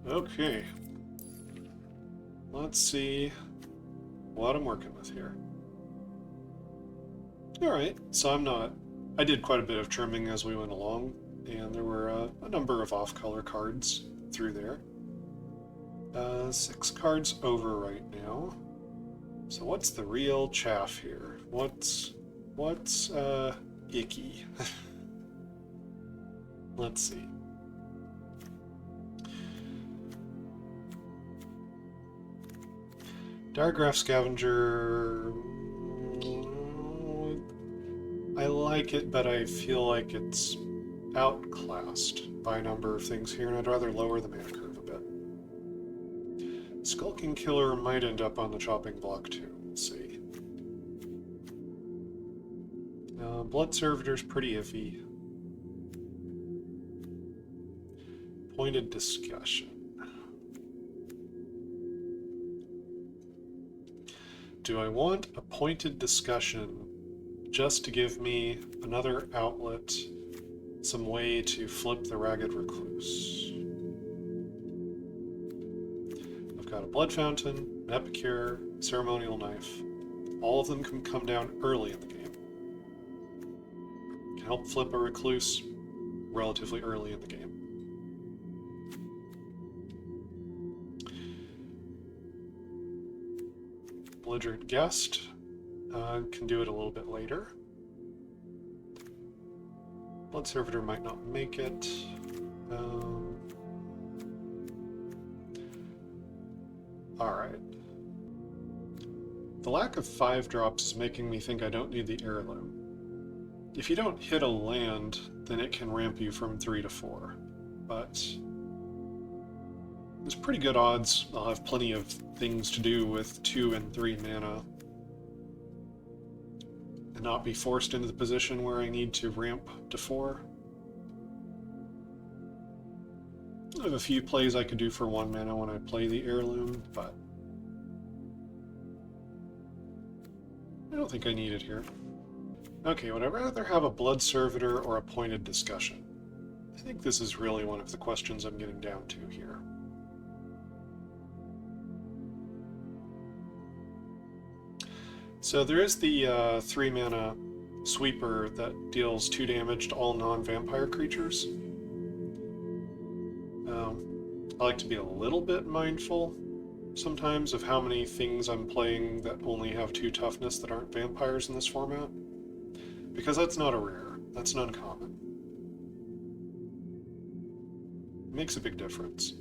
Okay. Let's see what I'm working with here. Alright, so I did quite a bit of trimming as we went along, and there were a number of off-color cards through there. 6 cards over right now. So what's the real chaff here? What's icky? Let's see. Diregraph Scavenger... I like it, but I feel like it's outclassed by a number of things here, and I'd rather lower the mana curve a bit. Skulking Killer might end up on the chopping block too. Let's see. Blood Servitor's pretty iffy. Pointed Discussion. Do I want a pointed discussion just to give me another outlet, some way to flip the Ragged Recluse? I've got a Blood Fountain, an Epicure, Ceremonial Knife. All of them can come down early in the game. Can help flip a Recluse relatively early in the game. Belligerent Guest can do it a little bit later. Blood Servitor might not make it. Alright. The lack of 5-drops is making me think I don't need the Heirloom. If you don't hit a land, then it can ramp you from 3 to 4. But there's pretty good odds I'll have plenty of things to do with 2 and 3 mana. And not be forced into the position where I need to ramp to 4. I have a few plays I could do for 1 mana when I play the Heirloom, but I don't think I need it here. Okay, would I rather have a Blood Servitor or a Pointed Discussion? I think this is really one of the questions I'm getting down to here. So there is the 3-mana Sweeper that deals 2 damage to all non-vampire creatures. I like to be a little bit mindful sometimes of how many things I'm playing that only have 2 toughness that aren't vampires in this format. Because that's not a rare. That's an uncommon. It makes a big difference.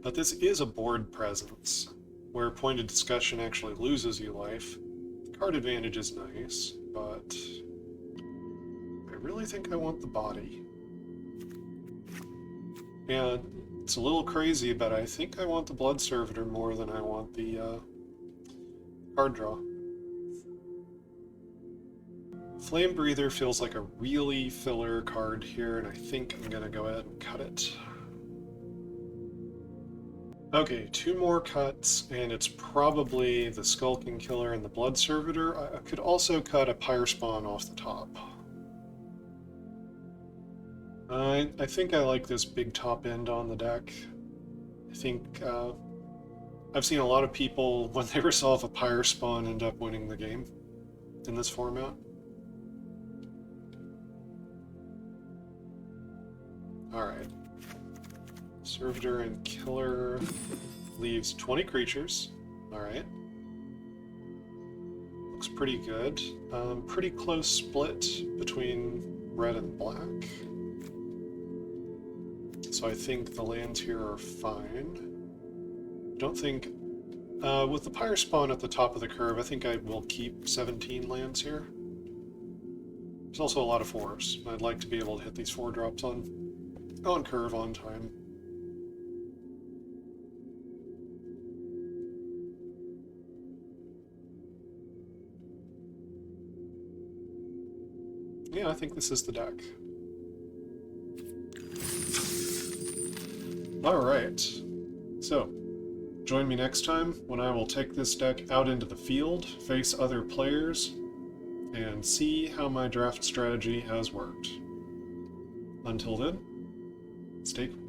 But this is a board presence, where pointed discussion actually loses you life. Card advantage is nice, but I really think I want the body. And it's a little crazy, but I think I want the Blood Servitor more than I want the card draw. Flame Breather feels like a really filler card here, and I think I'm going to go ahead and cut it. Okay, 2 more cuts, and it's probably the Skulking Killer and the Blood Servitor. I could also cut a Pyre Spawn off the top. I think I like this big top end on the deck. I think I've seen a lot of people, when they resolve a Pyre Spawn, end up winning the game in this format. Alright. Servitor and Killer leaves 20 creatures. Alright. Looks pretty good. Pretty close split between red and black. So I think the lands here are fine. Don't think... with the Pyre Spawn at the top of the curve, I think I will keep 17 lands here. There's also a lot of 4s. I'd like to be able to hit these 4 drops on curve on time. Yeah, I think this is the deck. Alright, so join me next time when I will take this deck out into the field, face other players, and see how my draft strategy has worked. Until then, stay cool.